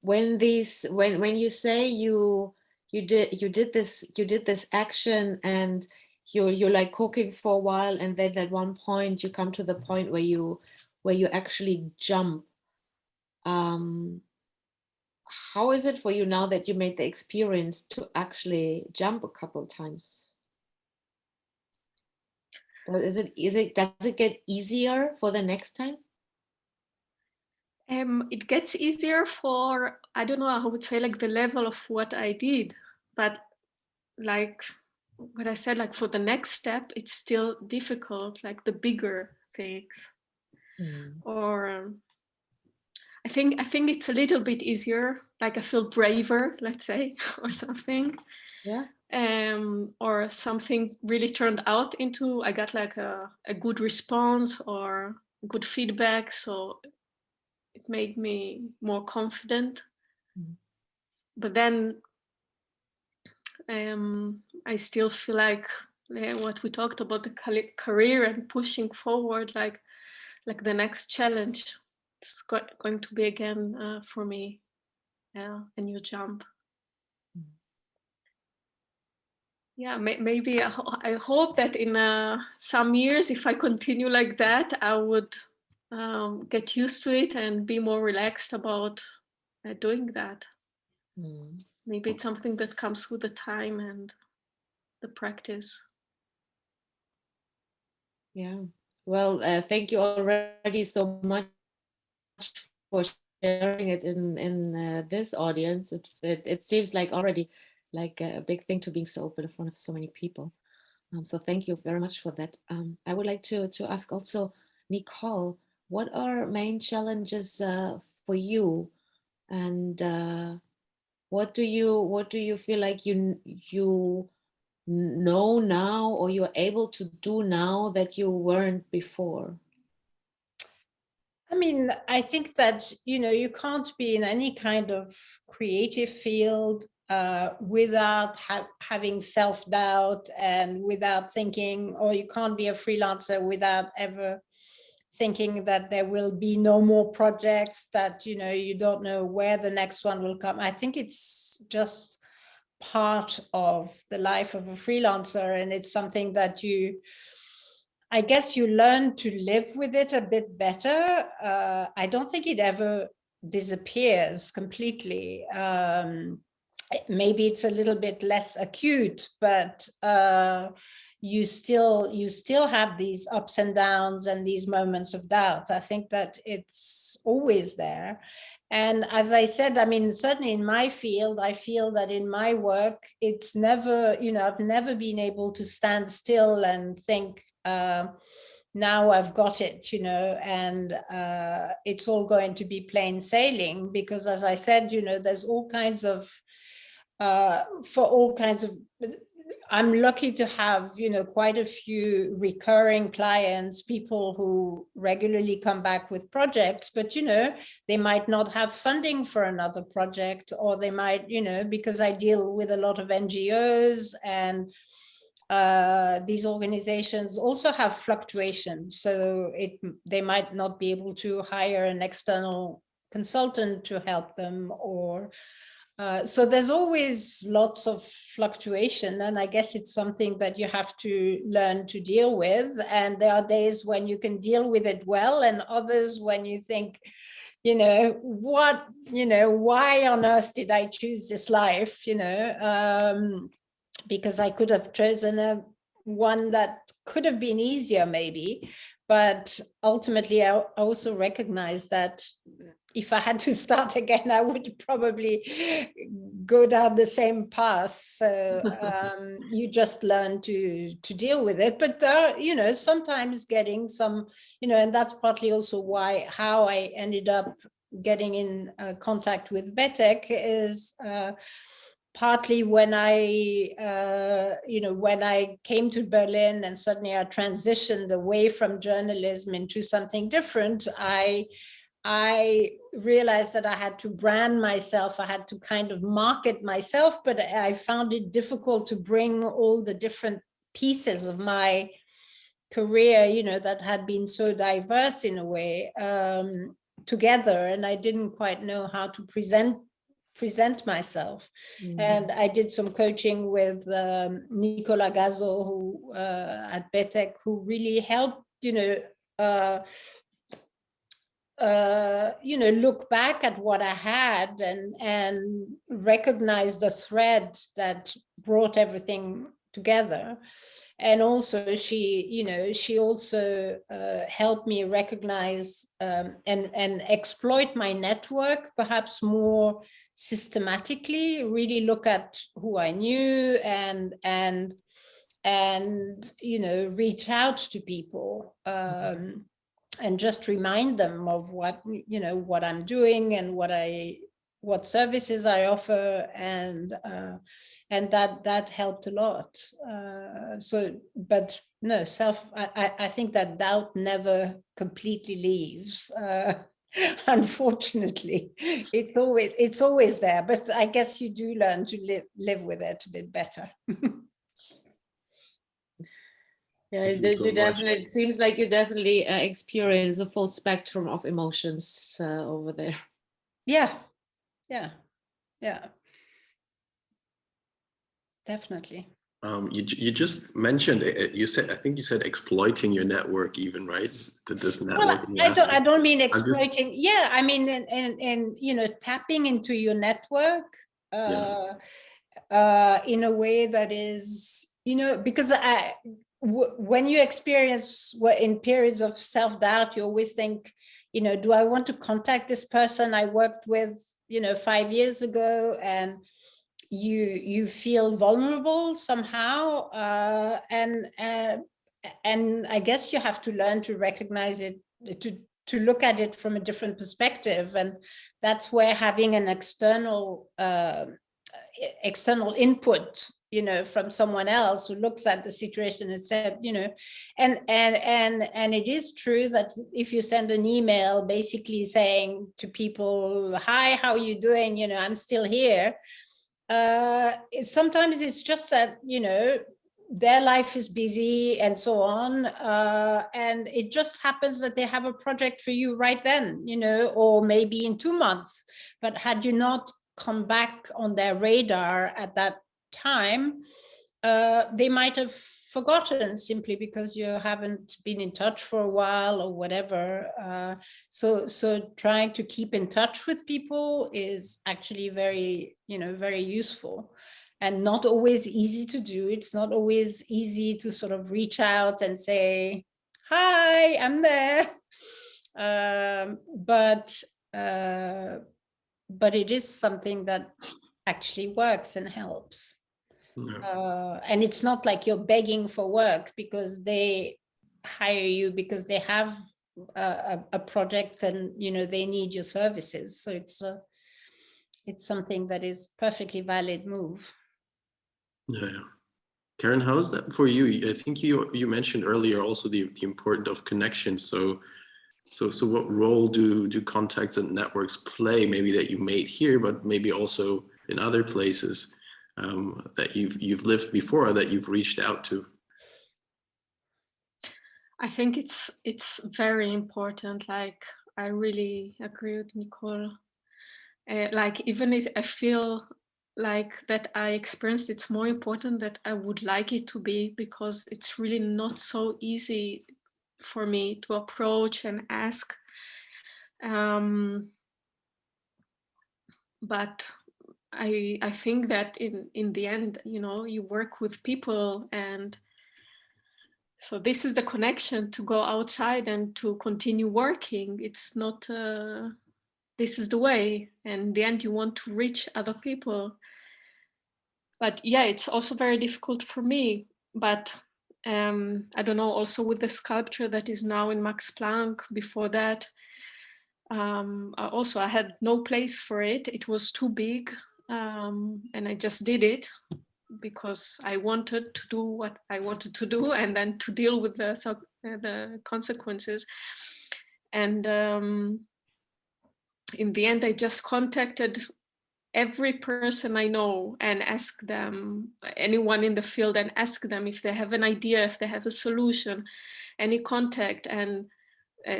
When you say you did this action, and you're like cooking for a while, and then at one point you come to the point where you actually jump. How is it for you now that you made the experience to actually jump a couple times? Does it get easier for the next time? It gets easier for, I don't know, I would say, like, the level of what I did, but like what I said, like, for the next step, it's still difficult, like the bigger things. Or I think it's a little bit easier, like I feel braver, let's say, or something. Yeah. Or something really turned out into, I got like a good response or good feedback, so it made me more confident. But then I still feel like what we talked about, the career and pushing forward, like the next challenge, it's going to be again for me, a new jump. Yeah, maybe I hope that in some years, if I continue like that, I would get used to it and be more relaxed about doing that. Maybe it's something that comes with the time and the practice. Yeah. Well, thank you already so much for sharing it in this audience. It seems like already like a big thing to being so open in front of so many people. So thank you very much for that. I would like to ask also Nicole, what are main challenges for you, and what do you feel like you know now, or you're able to do now that you weren't before? I mean, I think that, you can't be in any kind of creative field without having self-doubt and without thinking, or you can't be a freelancer without ever thinking that there will be no more projects, that, you don't know where the next one will come. I think it's just part of the life of a freelancer, and it's something that I guess you learn to live with it a bit better. I don't think it ever disappears completely. Maybe it's a little bit less acute, but you still have these ups and downs and these moments of doubt. I think that it's always there. And as I said, I mean, certainly in my field, I feel that in my work, it's never, I've never been able to stand still and think, now I've got it, and it's all going to be plain sailing, because as I said, there's all kinds of, for all kinds of, I'm lucky to have, quite a few recurring clients, people who regularly come back with projects, but, they might not have funding for another project, or they might, because I deal with a lot of NGOs, and these organizations also have fluctuations. So they might not be able to hire an external consultant to help them, or so there's always lots of fluctuation, and I guess it's something that you have to learn to deal with. And there are days when you can deal with it well, and others when you think, what, why on earth did I choose this life, because I could have chosen one that could have been easier maybe. But ultimately, I also recognize that if I had to start again, I would probably go down the same path. So you just learn to deal with it. But sometimes getting some, and that's partly also how I ended up getting in contact with WeTeK is partly when I came to Berlin, and suddenly I transitioned away from journalism into something different. I realized that I had to brand myself. I had to kind of market myself, but I found it difficult to bring all the different pieces of my career, that had been so diverse in a way, together. And I didn't quite know how to present myself. And I did some coaching with Nicola Gazzo, who at WeTeK, who really helped, look back at what I had and recognize the thread that brought everything together. And also she also helped me recognize and exploit my network perhaps more systematically, really look at who I knew and reach out to people and just remind them of what I'm doing and what services I offer, and that helped a lot. But no, I think that doubt never completely leaves. Unfortunately, it's always there, but I guess you do learn to live with it a bit better. Yeah, it seems like you definitely experience a full spectrum of emotions over there. Yeah, definitely. You just mentioned it. I think you said exploiting your network, even, right? This networking. Well, I don't mean exploiting. Yeah, I mean, and tapping into your network in a way that is, because when you experience in periods of self-doubt, you always think, you know, do I want to contact this person I worked with, you know, 5 years ago? And you feel vulnerable somehow, and I guess you have to learn to recognize it, to look at it from a different perspective, and that's where having an external input, you know, from someone else who looks at the situation and said, you know, and it is true that if you send an email basically saying to people, hi, how are you doing, you know, I'm still here, sometimes it's just that, you know, their life is busy and so on, and it just happens that they have a project for you right then, you know, or maybe in 2 months. But had you not come back on their radar at that time, they might have forgotten simply because you haven't been in touch for a while or whatever. So trying to keep in touch with people is actually very, you know, very useful, and not always easy to do. It's not always easy to sort of reach out and say, hi, I'm there. But it is something that actually works and helps. Yeah. And it's not like you're begging for work because they hire you because they have a project and, you know, they need your services. So it's something that is perfectly valid move. Yeah. Keren, how is that for you? I think you mentioned earlier also the importance of connection. So what role do contacts and networks play, maybe that you made here, but maybe also in other places that you've lived before, that you've reached out to? I think it's very important. Like, I really agree with Nicole. Like, even if I feel like that I experienced, it's more important that I would like it to be, because it's really not so easy for me to approach and ask. But I think that in the end, you know, you work with people, and so this is the connection to go outside and to continue working. It's not, this is the way. And in the end, you want to reach other people. But yeah, it's also very difficult for me. But I don't know, also with the sculpture that is now in Max Planck, before that, also I had no place for it. It was too big, and I just did it because I wanted to do what I wanted to do, and then to deal with the consequences. And in the end, I just contacted every person I know and asked them, anyone in the field, and asked them if they have an idea, if they have a solution, any contact. And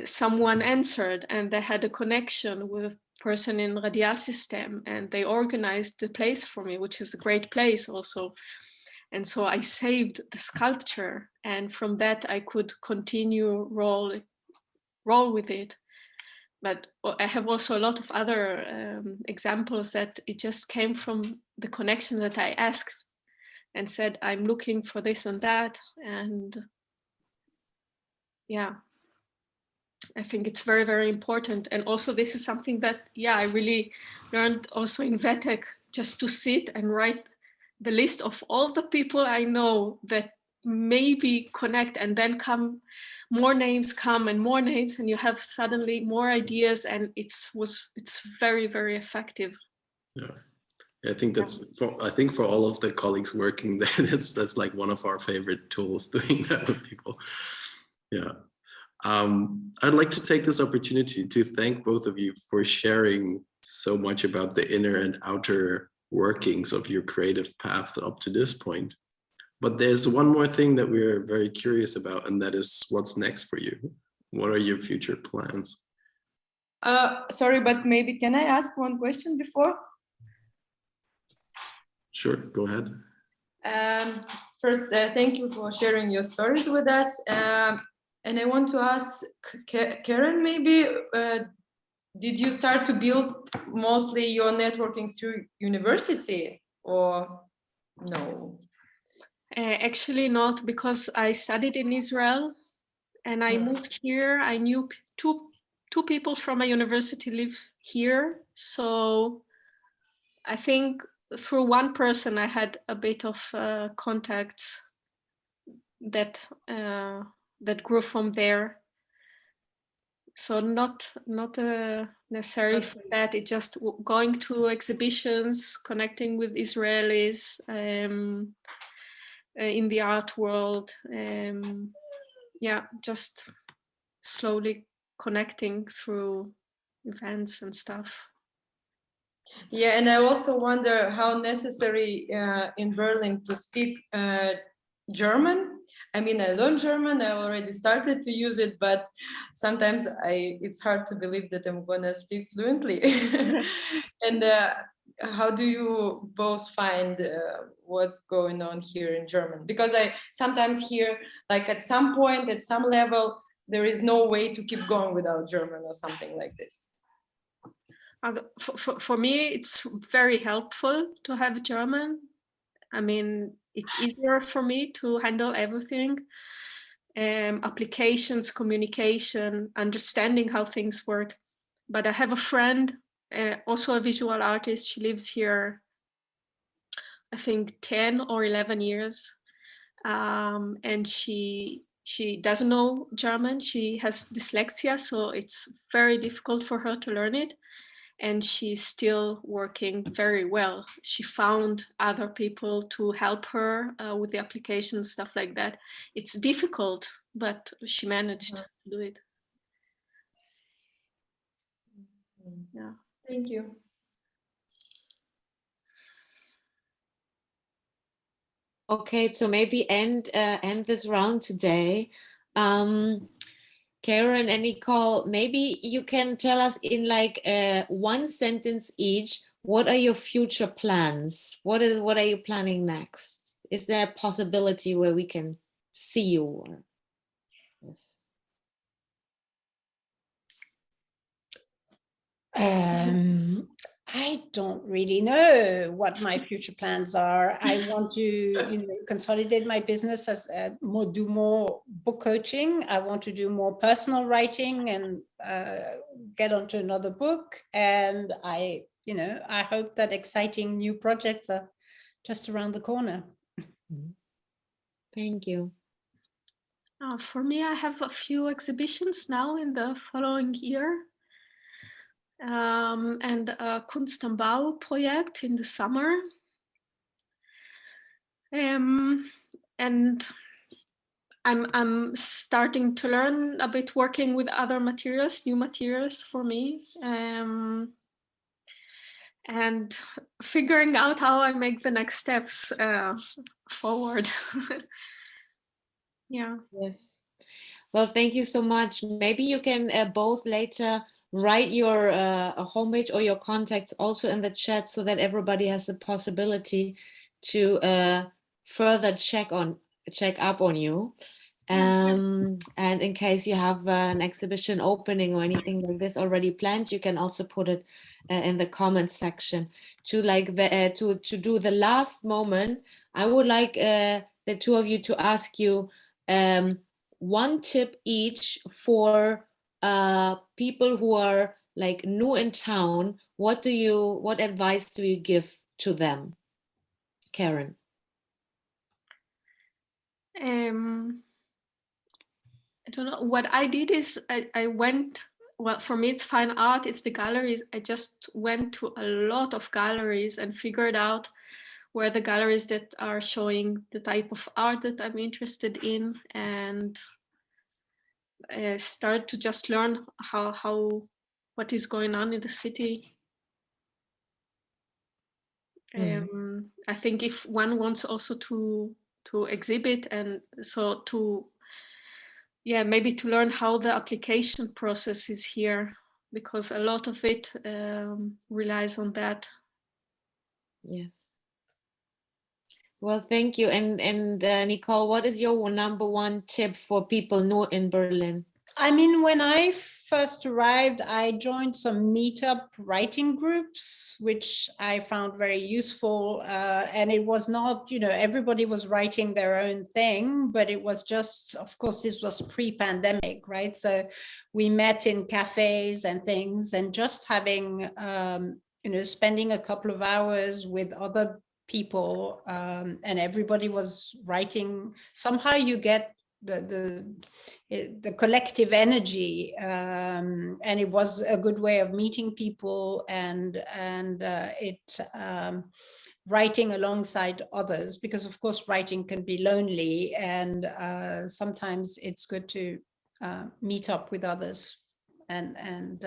someone answered, and they had a connection with a person in Radial System, and they organized the place for me, which is a great place also. And so I saved the sculpture, and from that I could continue roll with it. But I have also a lot of other examples that it just came from the connection that I asked and said, I'm looking for this and that. And yeah, I think it's very, very important. And also this is something that, yeah, I really learned also in WeTeK, just to sit and write the list of all the people I know that maybe connect, and then more names come and more names, and you have suddenly more ideas, and it's very, very effective. Yeah. I think for all of the colleagues working there, that's like one of our favorite tools, doing that with people. Yeah. I'd like to take this opportunity to thank both of you for sharing so much about the inner and outer workings of your creative path up to this point. But there's one more thing that we're very curious about, and that is what's next for you. What are your future plans? Sorry, but maybe can I ask one question before? Sure, go ahead. First, thank you for sharing your stories with us. And I want to ask Keren, maybe, did you start to build mostly your networking through university, or no? Actually not, because I studied in Israel and I moved here. I knew two people from my university live here. So I think through one person I had a bit of contacts that that grew from there. So not necessarily for that. It just going to exhibitions, connecting with Israelis in the art world. Yeah, just slowly connecting through events and stuff. Yeah, and I also wonder how necessary in Berlin to speak German. I mean, I learned German, I already started to use it, but sometimes it's hard to believe that I'm gonna speak fluently. And how do you both find what's going on here in German? Because I sometimes hear, like at some point, at some level, there is no way to keep going without German or something like this. For me, it's very helpful to have German. I mean, it's easier for me to handle everything. Applications, communication, understanding how things work. But I have a friend, also a visual artist. She lives here, I think 10 or 11 years. And she doesn't know German. She has dyslexia, so it's very difficult for her to learn it. And she's still working very well. She found other people to help her with the application, stuff like that. It's difficult, but she managed to do it. Yeah. Thank you. Okay, so maybe end this round today. Keren and Nicole, maybe you can tell us in like one sentence each, what are your future plans? What are you planning next? Is there a possibility where we can see you? Yes. I don't really know what my future plans are. I want to, consolidate my business as do more book coaching. I want to do more personal writing and get onto another book. And I hope that exciting new projects are just around the corner. Thank you. For me, I have a few exhibitions now in the following year. And a Kunst am Bau project in the summer. And I'm starting to learn a bit working with other materials, new materials for me. And figuring out how I make the next steps forward. Yeah. Yes. Well, thank you so much. Maybe you can both later write your homepage or your contacts also in the chat so that everybody has the possibility to further check up on you. And in case you have an exhibition opening or anything like this already planned, you can also put it in the comments section. To do the last moment, I would like the two of you to ask you one tip each for people who are like new in town. What advice do you give to them? Keren. I don't know. What I did is I went, well, for me, it's fine art, it's the galleries. I just went to a lot of galleries and figured out where the galleries that are showing the type of art that I'm interested in, and start to just learn what is going on in the city. I think if one wants also to exhibit, and so maybe to learn how the application process is here, because a lot of it relies on that. Yeah. Well, thank you. And Nicole, what is your number one tip for people new in Berlin? I mean, when I first arrived, I joined some meetup writing groups, which I found very useful. And it was not, everybody was writing their own thing, but it was just, of course, this was pre-pandemic, right? So we met in cafes and things, and just having, spending a couple of hours with other people, and everybody was writing. Somehow you get the collective energy, and it was a good way of meeting people, and writing alongside others, because of course writing can be lonely, and sometimes it's good to meet up with others and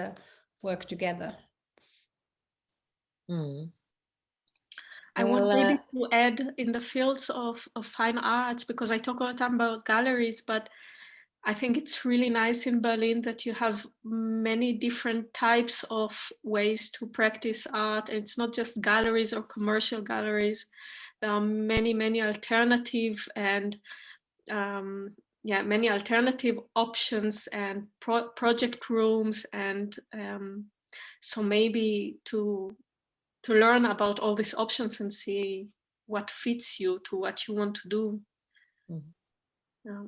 work together. I want maybe to add in the fields of fine arts, because I talk all the time about galleries, but I think it's really nice in Berlin that you have many different types of ways to practice art. And it's not just galleries or commercial galleries. There are many, many alternative and many alternative options and project rooms. And so maybe to learn about all these options and see what fits you to what you want to do. Yeah.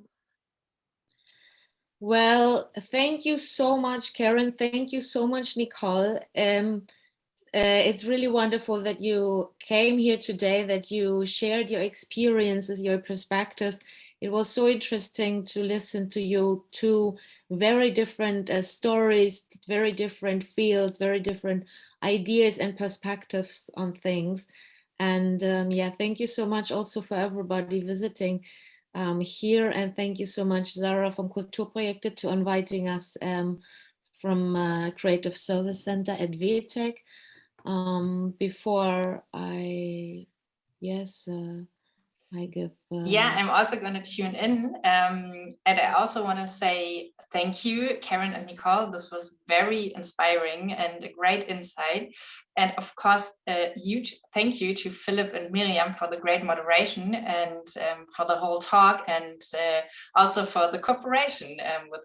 Well, thank you so much, Keren. Thank you so much, Nicole. It's really wonderful that you came here today, that you shared your experiences, your perspectives. It was so interesting to listen to you, two very different stories, very different fields, very different ideas and perspectives on things. And thank you so much also for everybody visiting here. And thank you so much, Zara from Kulturprojekte, to inviting us from Creative Service Center at WeTeK. Before I give. I'm also going to tune in. And I also want to say thank you, Keren and Nicole. This was very inspiring and a great insight. And of course, a huge thank you to Philipp and Miriam for the great moderation and for the whole talk, and also for the cooperation with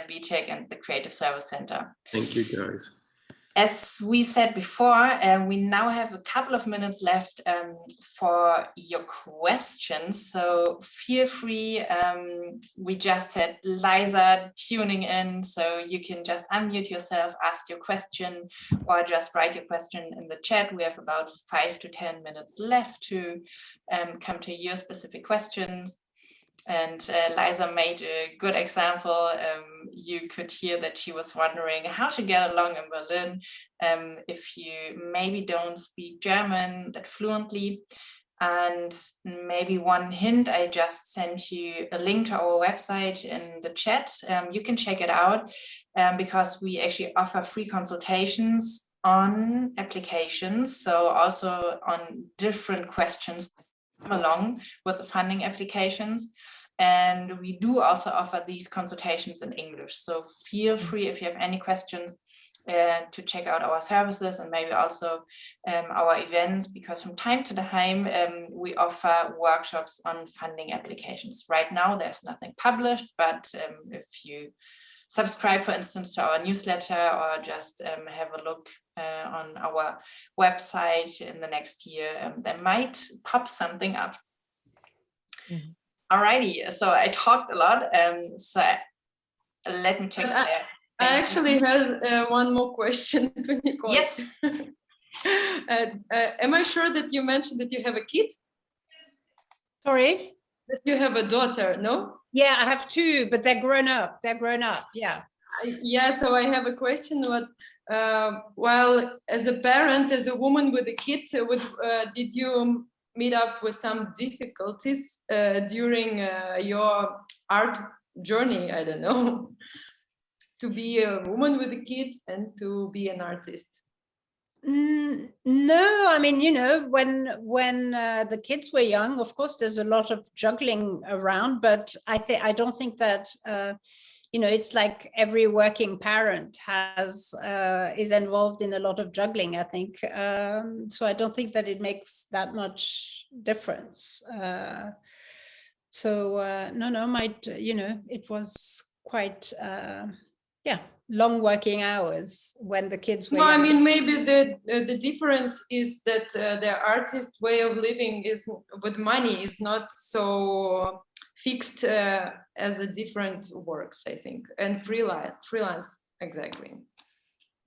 WeTeK and the Creative Service Center. Thank you, guys. As we said before, we now have a couple of minutes left for your questions, so feel free. We just had Liza tuning in, so you can just unmute yourself, ask your question, or just write your question in the chat. We have about 5 to 10 minutes left to come to your specific questions. And Liza made a good example. You could hear that she was wondering how to get along in Berlin if you maybe don't speak German that fluently. And maybe one hint, I just sent you a link to our website in the chat. You can check it out because we actually offer free consultations on applications, so also on different questions along with the funding applications. And we do also offer these consultations in English, so feel free if you have any questions to check out our services and maybe also our events, because from time to time we offer workshops on funding applications. Right now there's nothing published, but if you subscribe, for instance, to our newsletter, or just have a look on our website in the next year, there might pop something up. Alrighty, so I talked a lot, so let me check there. I actually have one more question to Nicole. Yes. Am I sure that you mentioned that you have a kid? Sorry? That you have a daughter, no? Yeah, I have 2, but they're grown up. Yeah. Yeah, so I have a question. Well, as a parent, as a woman with a kid, did you meet up with some difficulties during your art journey? I don't know, to be a woman with a kid and to be an artist. No, I mean, when the kids were young, of course, there's a lot of juggling around, but I don't think that, it's like every working parent is involved in a lot of juggling, I think. So I don't think that it makes that much difference. No, it was quite long working hours when the kids were No, I younger. mean, maybe the difference is that the artist way of living is with money is not so fixed as a different works, I think, and freelance exactly.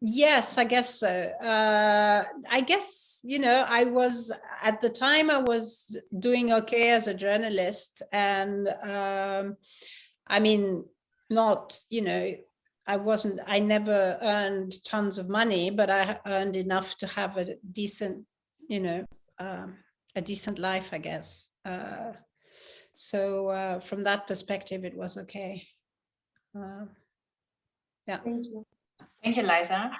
Yes, I guess so. I guess, I was at the time I was doing okay as a journalist, and I mean, not, I never earned tons of money, but I earned enough to have a decent, a decent life, I guess. So from that perspective, it was okay. Yeah. Thank you. Thank you, Liza.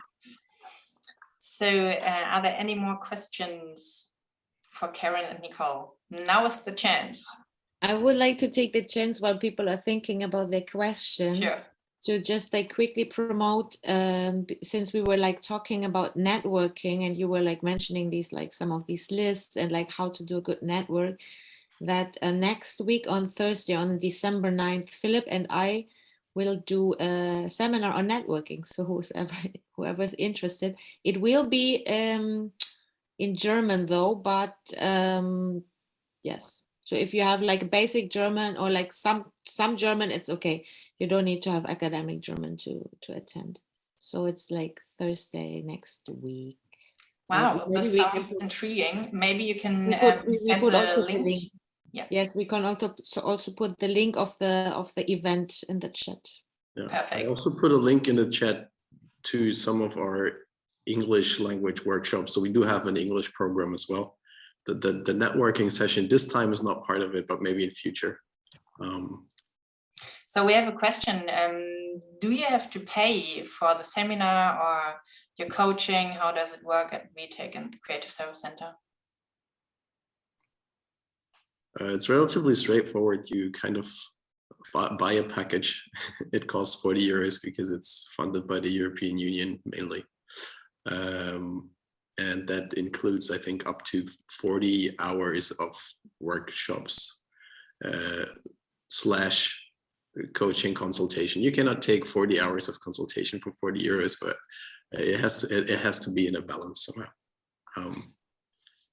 So are there any more questions for Keren and Nicole? Now is the chance. I would like to take the chance while people are thinking about their question. Sure. To just quickly promote, since we were talking about networking and you were mentioning these some of these lists and how to do a good network, that next week on Thursday, on December 9th, Philipp and I will do a seminar on networking. So whoever's interested, it will be in German though, but yes. So if you have basic German or some German, it's okay. You don't need to have academic German to attend. So it's Thursday next week. Wow, this sounds intriguing. Maybe you can send the link. Yeah. Yes, we can also put the link of the event in the chat. Yeah. Perfect. I also put a link in the chat to some of our English language workshops. So we do have an English program as well. The networking session this time is not part of it, but maybe in future. So we have a question. Do you have to pay for the seminar or your coaching? How does it work at WeTeK and the Creative Service Center? It's relatively straightforward. You kind of buy a package. It costs 40 euros because it's funded by the European Union mainly. And that includes, I think, up to 40 hours of workshops / coaching consultation. You cannot take 40 hours of consultation for 40 euros, but it has to be in a balance somehow.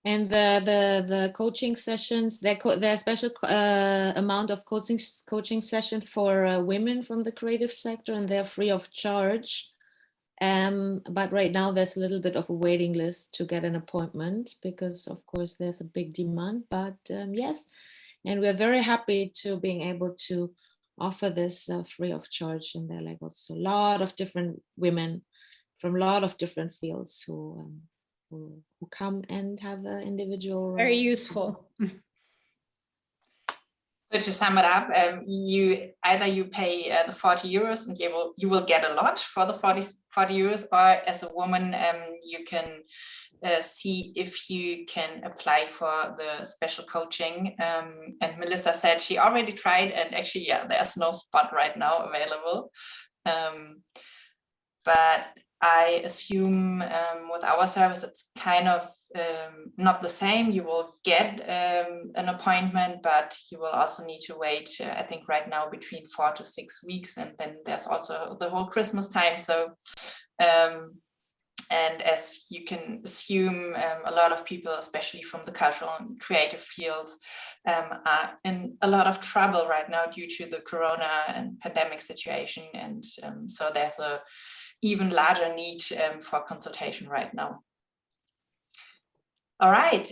And the coaching sessions, there are special amount of coaching sessions for women from the creative sector, and they're free of charge. But right now there's a little bit of a waiting list to get an appointment because of course there's a big demand, but yes, and we're very happy to being able to offer this free of charge. And there are also a lot of different women from a lot of different fields who come and have an individual. Very useful. So to sum it up, you pay the 40 euros and you will get a lot for the 40 euros, or as a woman you can see if you can apply for the special coaching. And Melissa said she already tried, and actually, yeah, there's no spot right now available. But I assume with our service, it's kind of not the same. You will get an appointment, but you will also need to wait, I think right now, between 4 to 6 weeks. And then there's also the whole Christmas time. So, and as you can assume, a lot of people, especially from the cultural and creative fields, are in a lot of trouble right now due to the corona and pandemic situation. And so there's a even larger need for consultation right now. All right,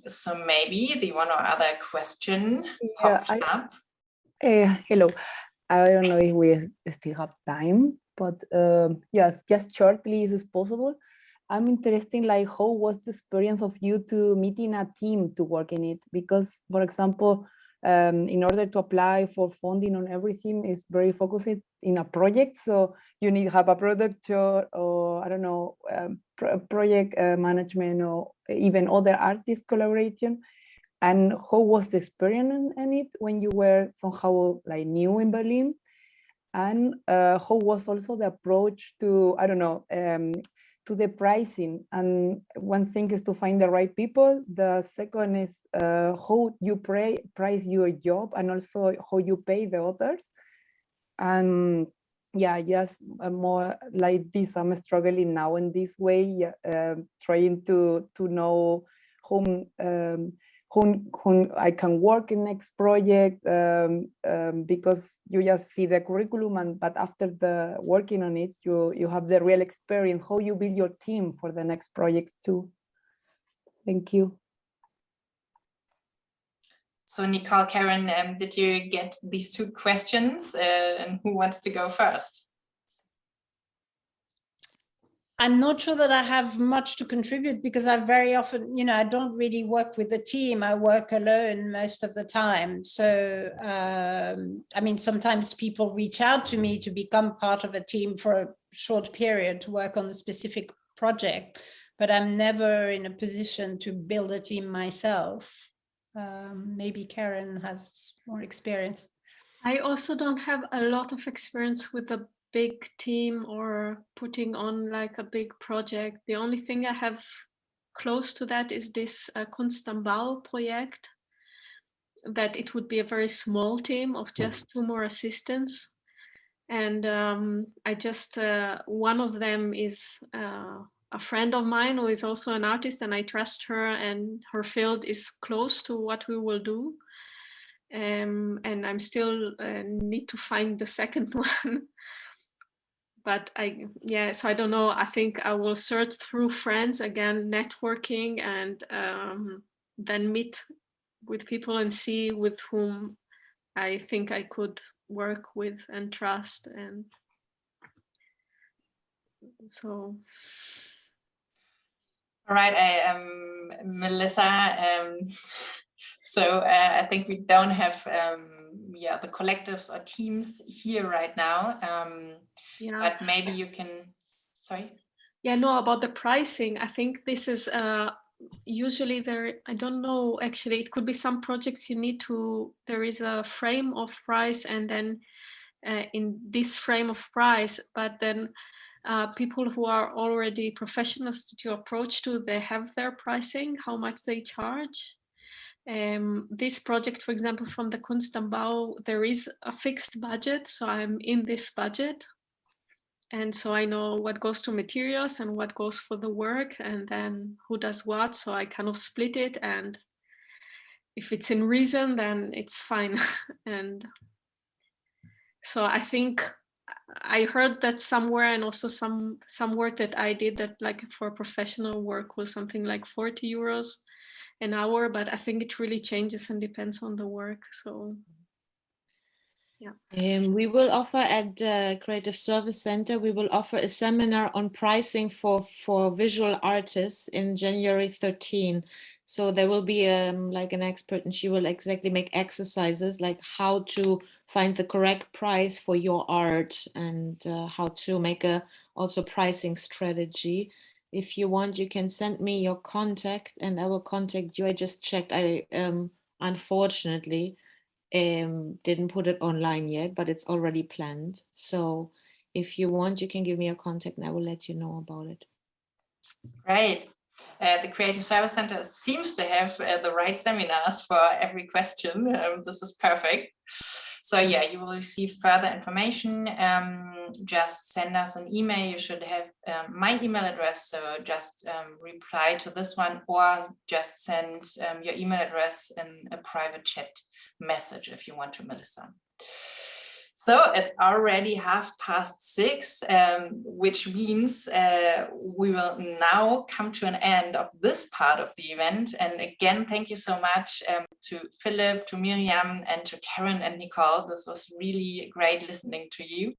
so maybe the one or other question popped up. Hello, I don't know if we still have time, but yes, just shortly, if it's possible. I'm interested in how was the experience of you to meeting a team to work in it? Because, for example, in order to apply for funding on everything is very focused in a project. So you need to have a product or I don't know, project management or even other artist collaboration. And how was the experience in it when you were somehow new in Berlin? And how was also the approach to, I don't know, to the pricing? And one thing is to find the right people. The second is how you price your job and also how you pay the authors. And yeah, just more like this, I'm struggling now in this way, trying to know whom I can work in next project, because you just see the curriculum, but after the working on it, you have the real experience, how you build your team for the next projects too. Thank you. So Nicole, Keren, did you get these two questions? And who wants to go first? I'm not sure that I have much to contribute because I very often, I don't really work with a team. I work alone most of the time. So, I mean, sometimes people reach out to me to become part of a team for a short period to work on a specific project, but I'm never in a position to build a team myself. Maybe Keren has more experience. I also don't have a lot of experience with a big team or putting on like a big project. The only thing I have close to that is this Kulturprojekte, that it would be a very small team of just 2 more assistants. And I just, one of them is a friend of mine who is also an artist, and I trust her, and her field is close to what we will do. And I'm still need to find the second one. But so I don't know. I think I will search through friends again, networking, and then meet with people and see with whom I think I could work with and trust. And so. All right, I am Melissa. So I think we don't have the collectives or teams here right now. But maybe you can, sorry? Yeah, no, about the pricing, I think this is usually there, I don't know, actually, it could be some projects you need to, there is a frame of price, and then in this frame of price, but then people who are already professionals that you approach to, they have their pricing, how much they charge. This project, for example, from the Kunstambau, there is a fixed budget, so I'm in this budget. And so I know what goes to materials and what goes for the work, and then who does what. So I kind of split it, and if it's in reason, then it's fine. And so I think I heard that somewhere, and also some work that I did, that like for professional work was something like 40 euros an hour, but I think it really changes and depends on the work. So yeah. We will offer at the Creative Service Center, we will offer a seminar on pricing for visual artists in January 13. So there will be like an expert, and she will exactly make exercises like how to find the correct price for your art, and how to make a also pricing strategy. If you want, you can send me your contact and I will contact you. I just checked, I unfortunately didn't put it online yet, but it's already planned. So if you want, you can give me a contact and I will let you know about it. Great. The Creative Service Center seems to have the right seminars for every question. This is perfect. So yeah, you will receive further information. Just send us an email. You should have my email address. So just reply to this one, or just send your email address in a private chat message if you want to, Melissa. So it's already 6:30, which means we will now come to an end of this part of the event. And again, thank you so much to Philipp, to Miriam, and to Keren and Nicole. This was really great listening to you.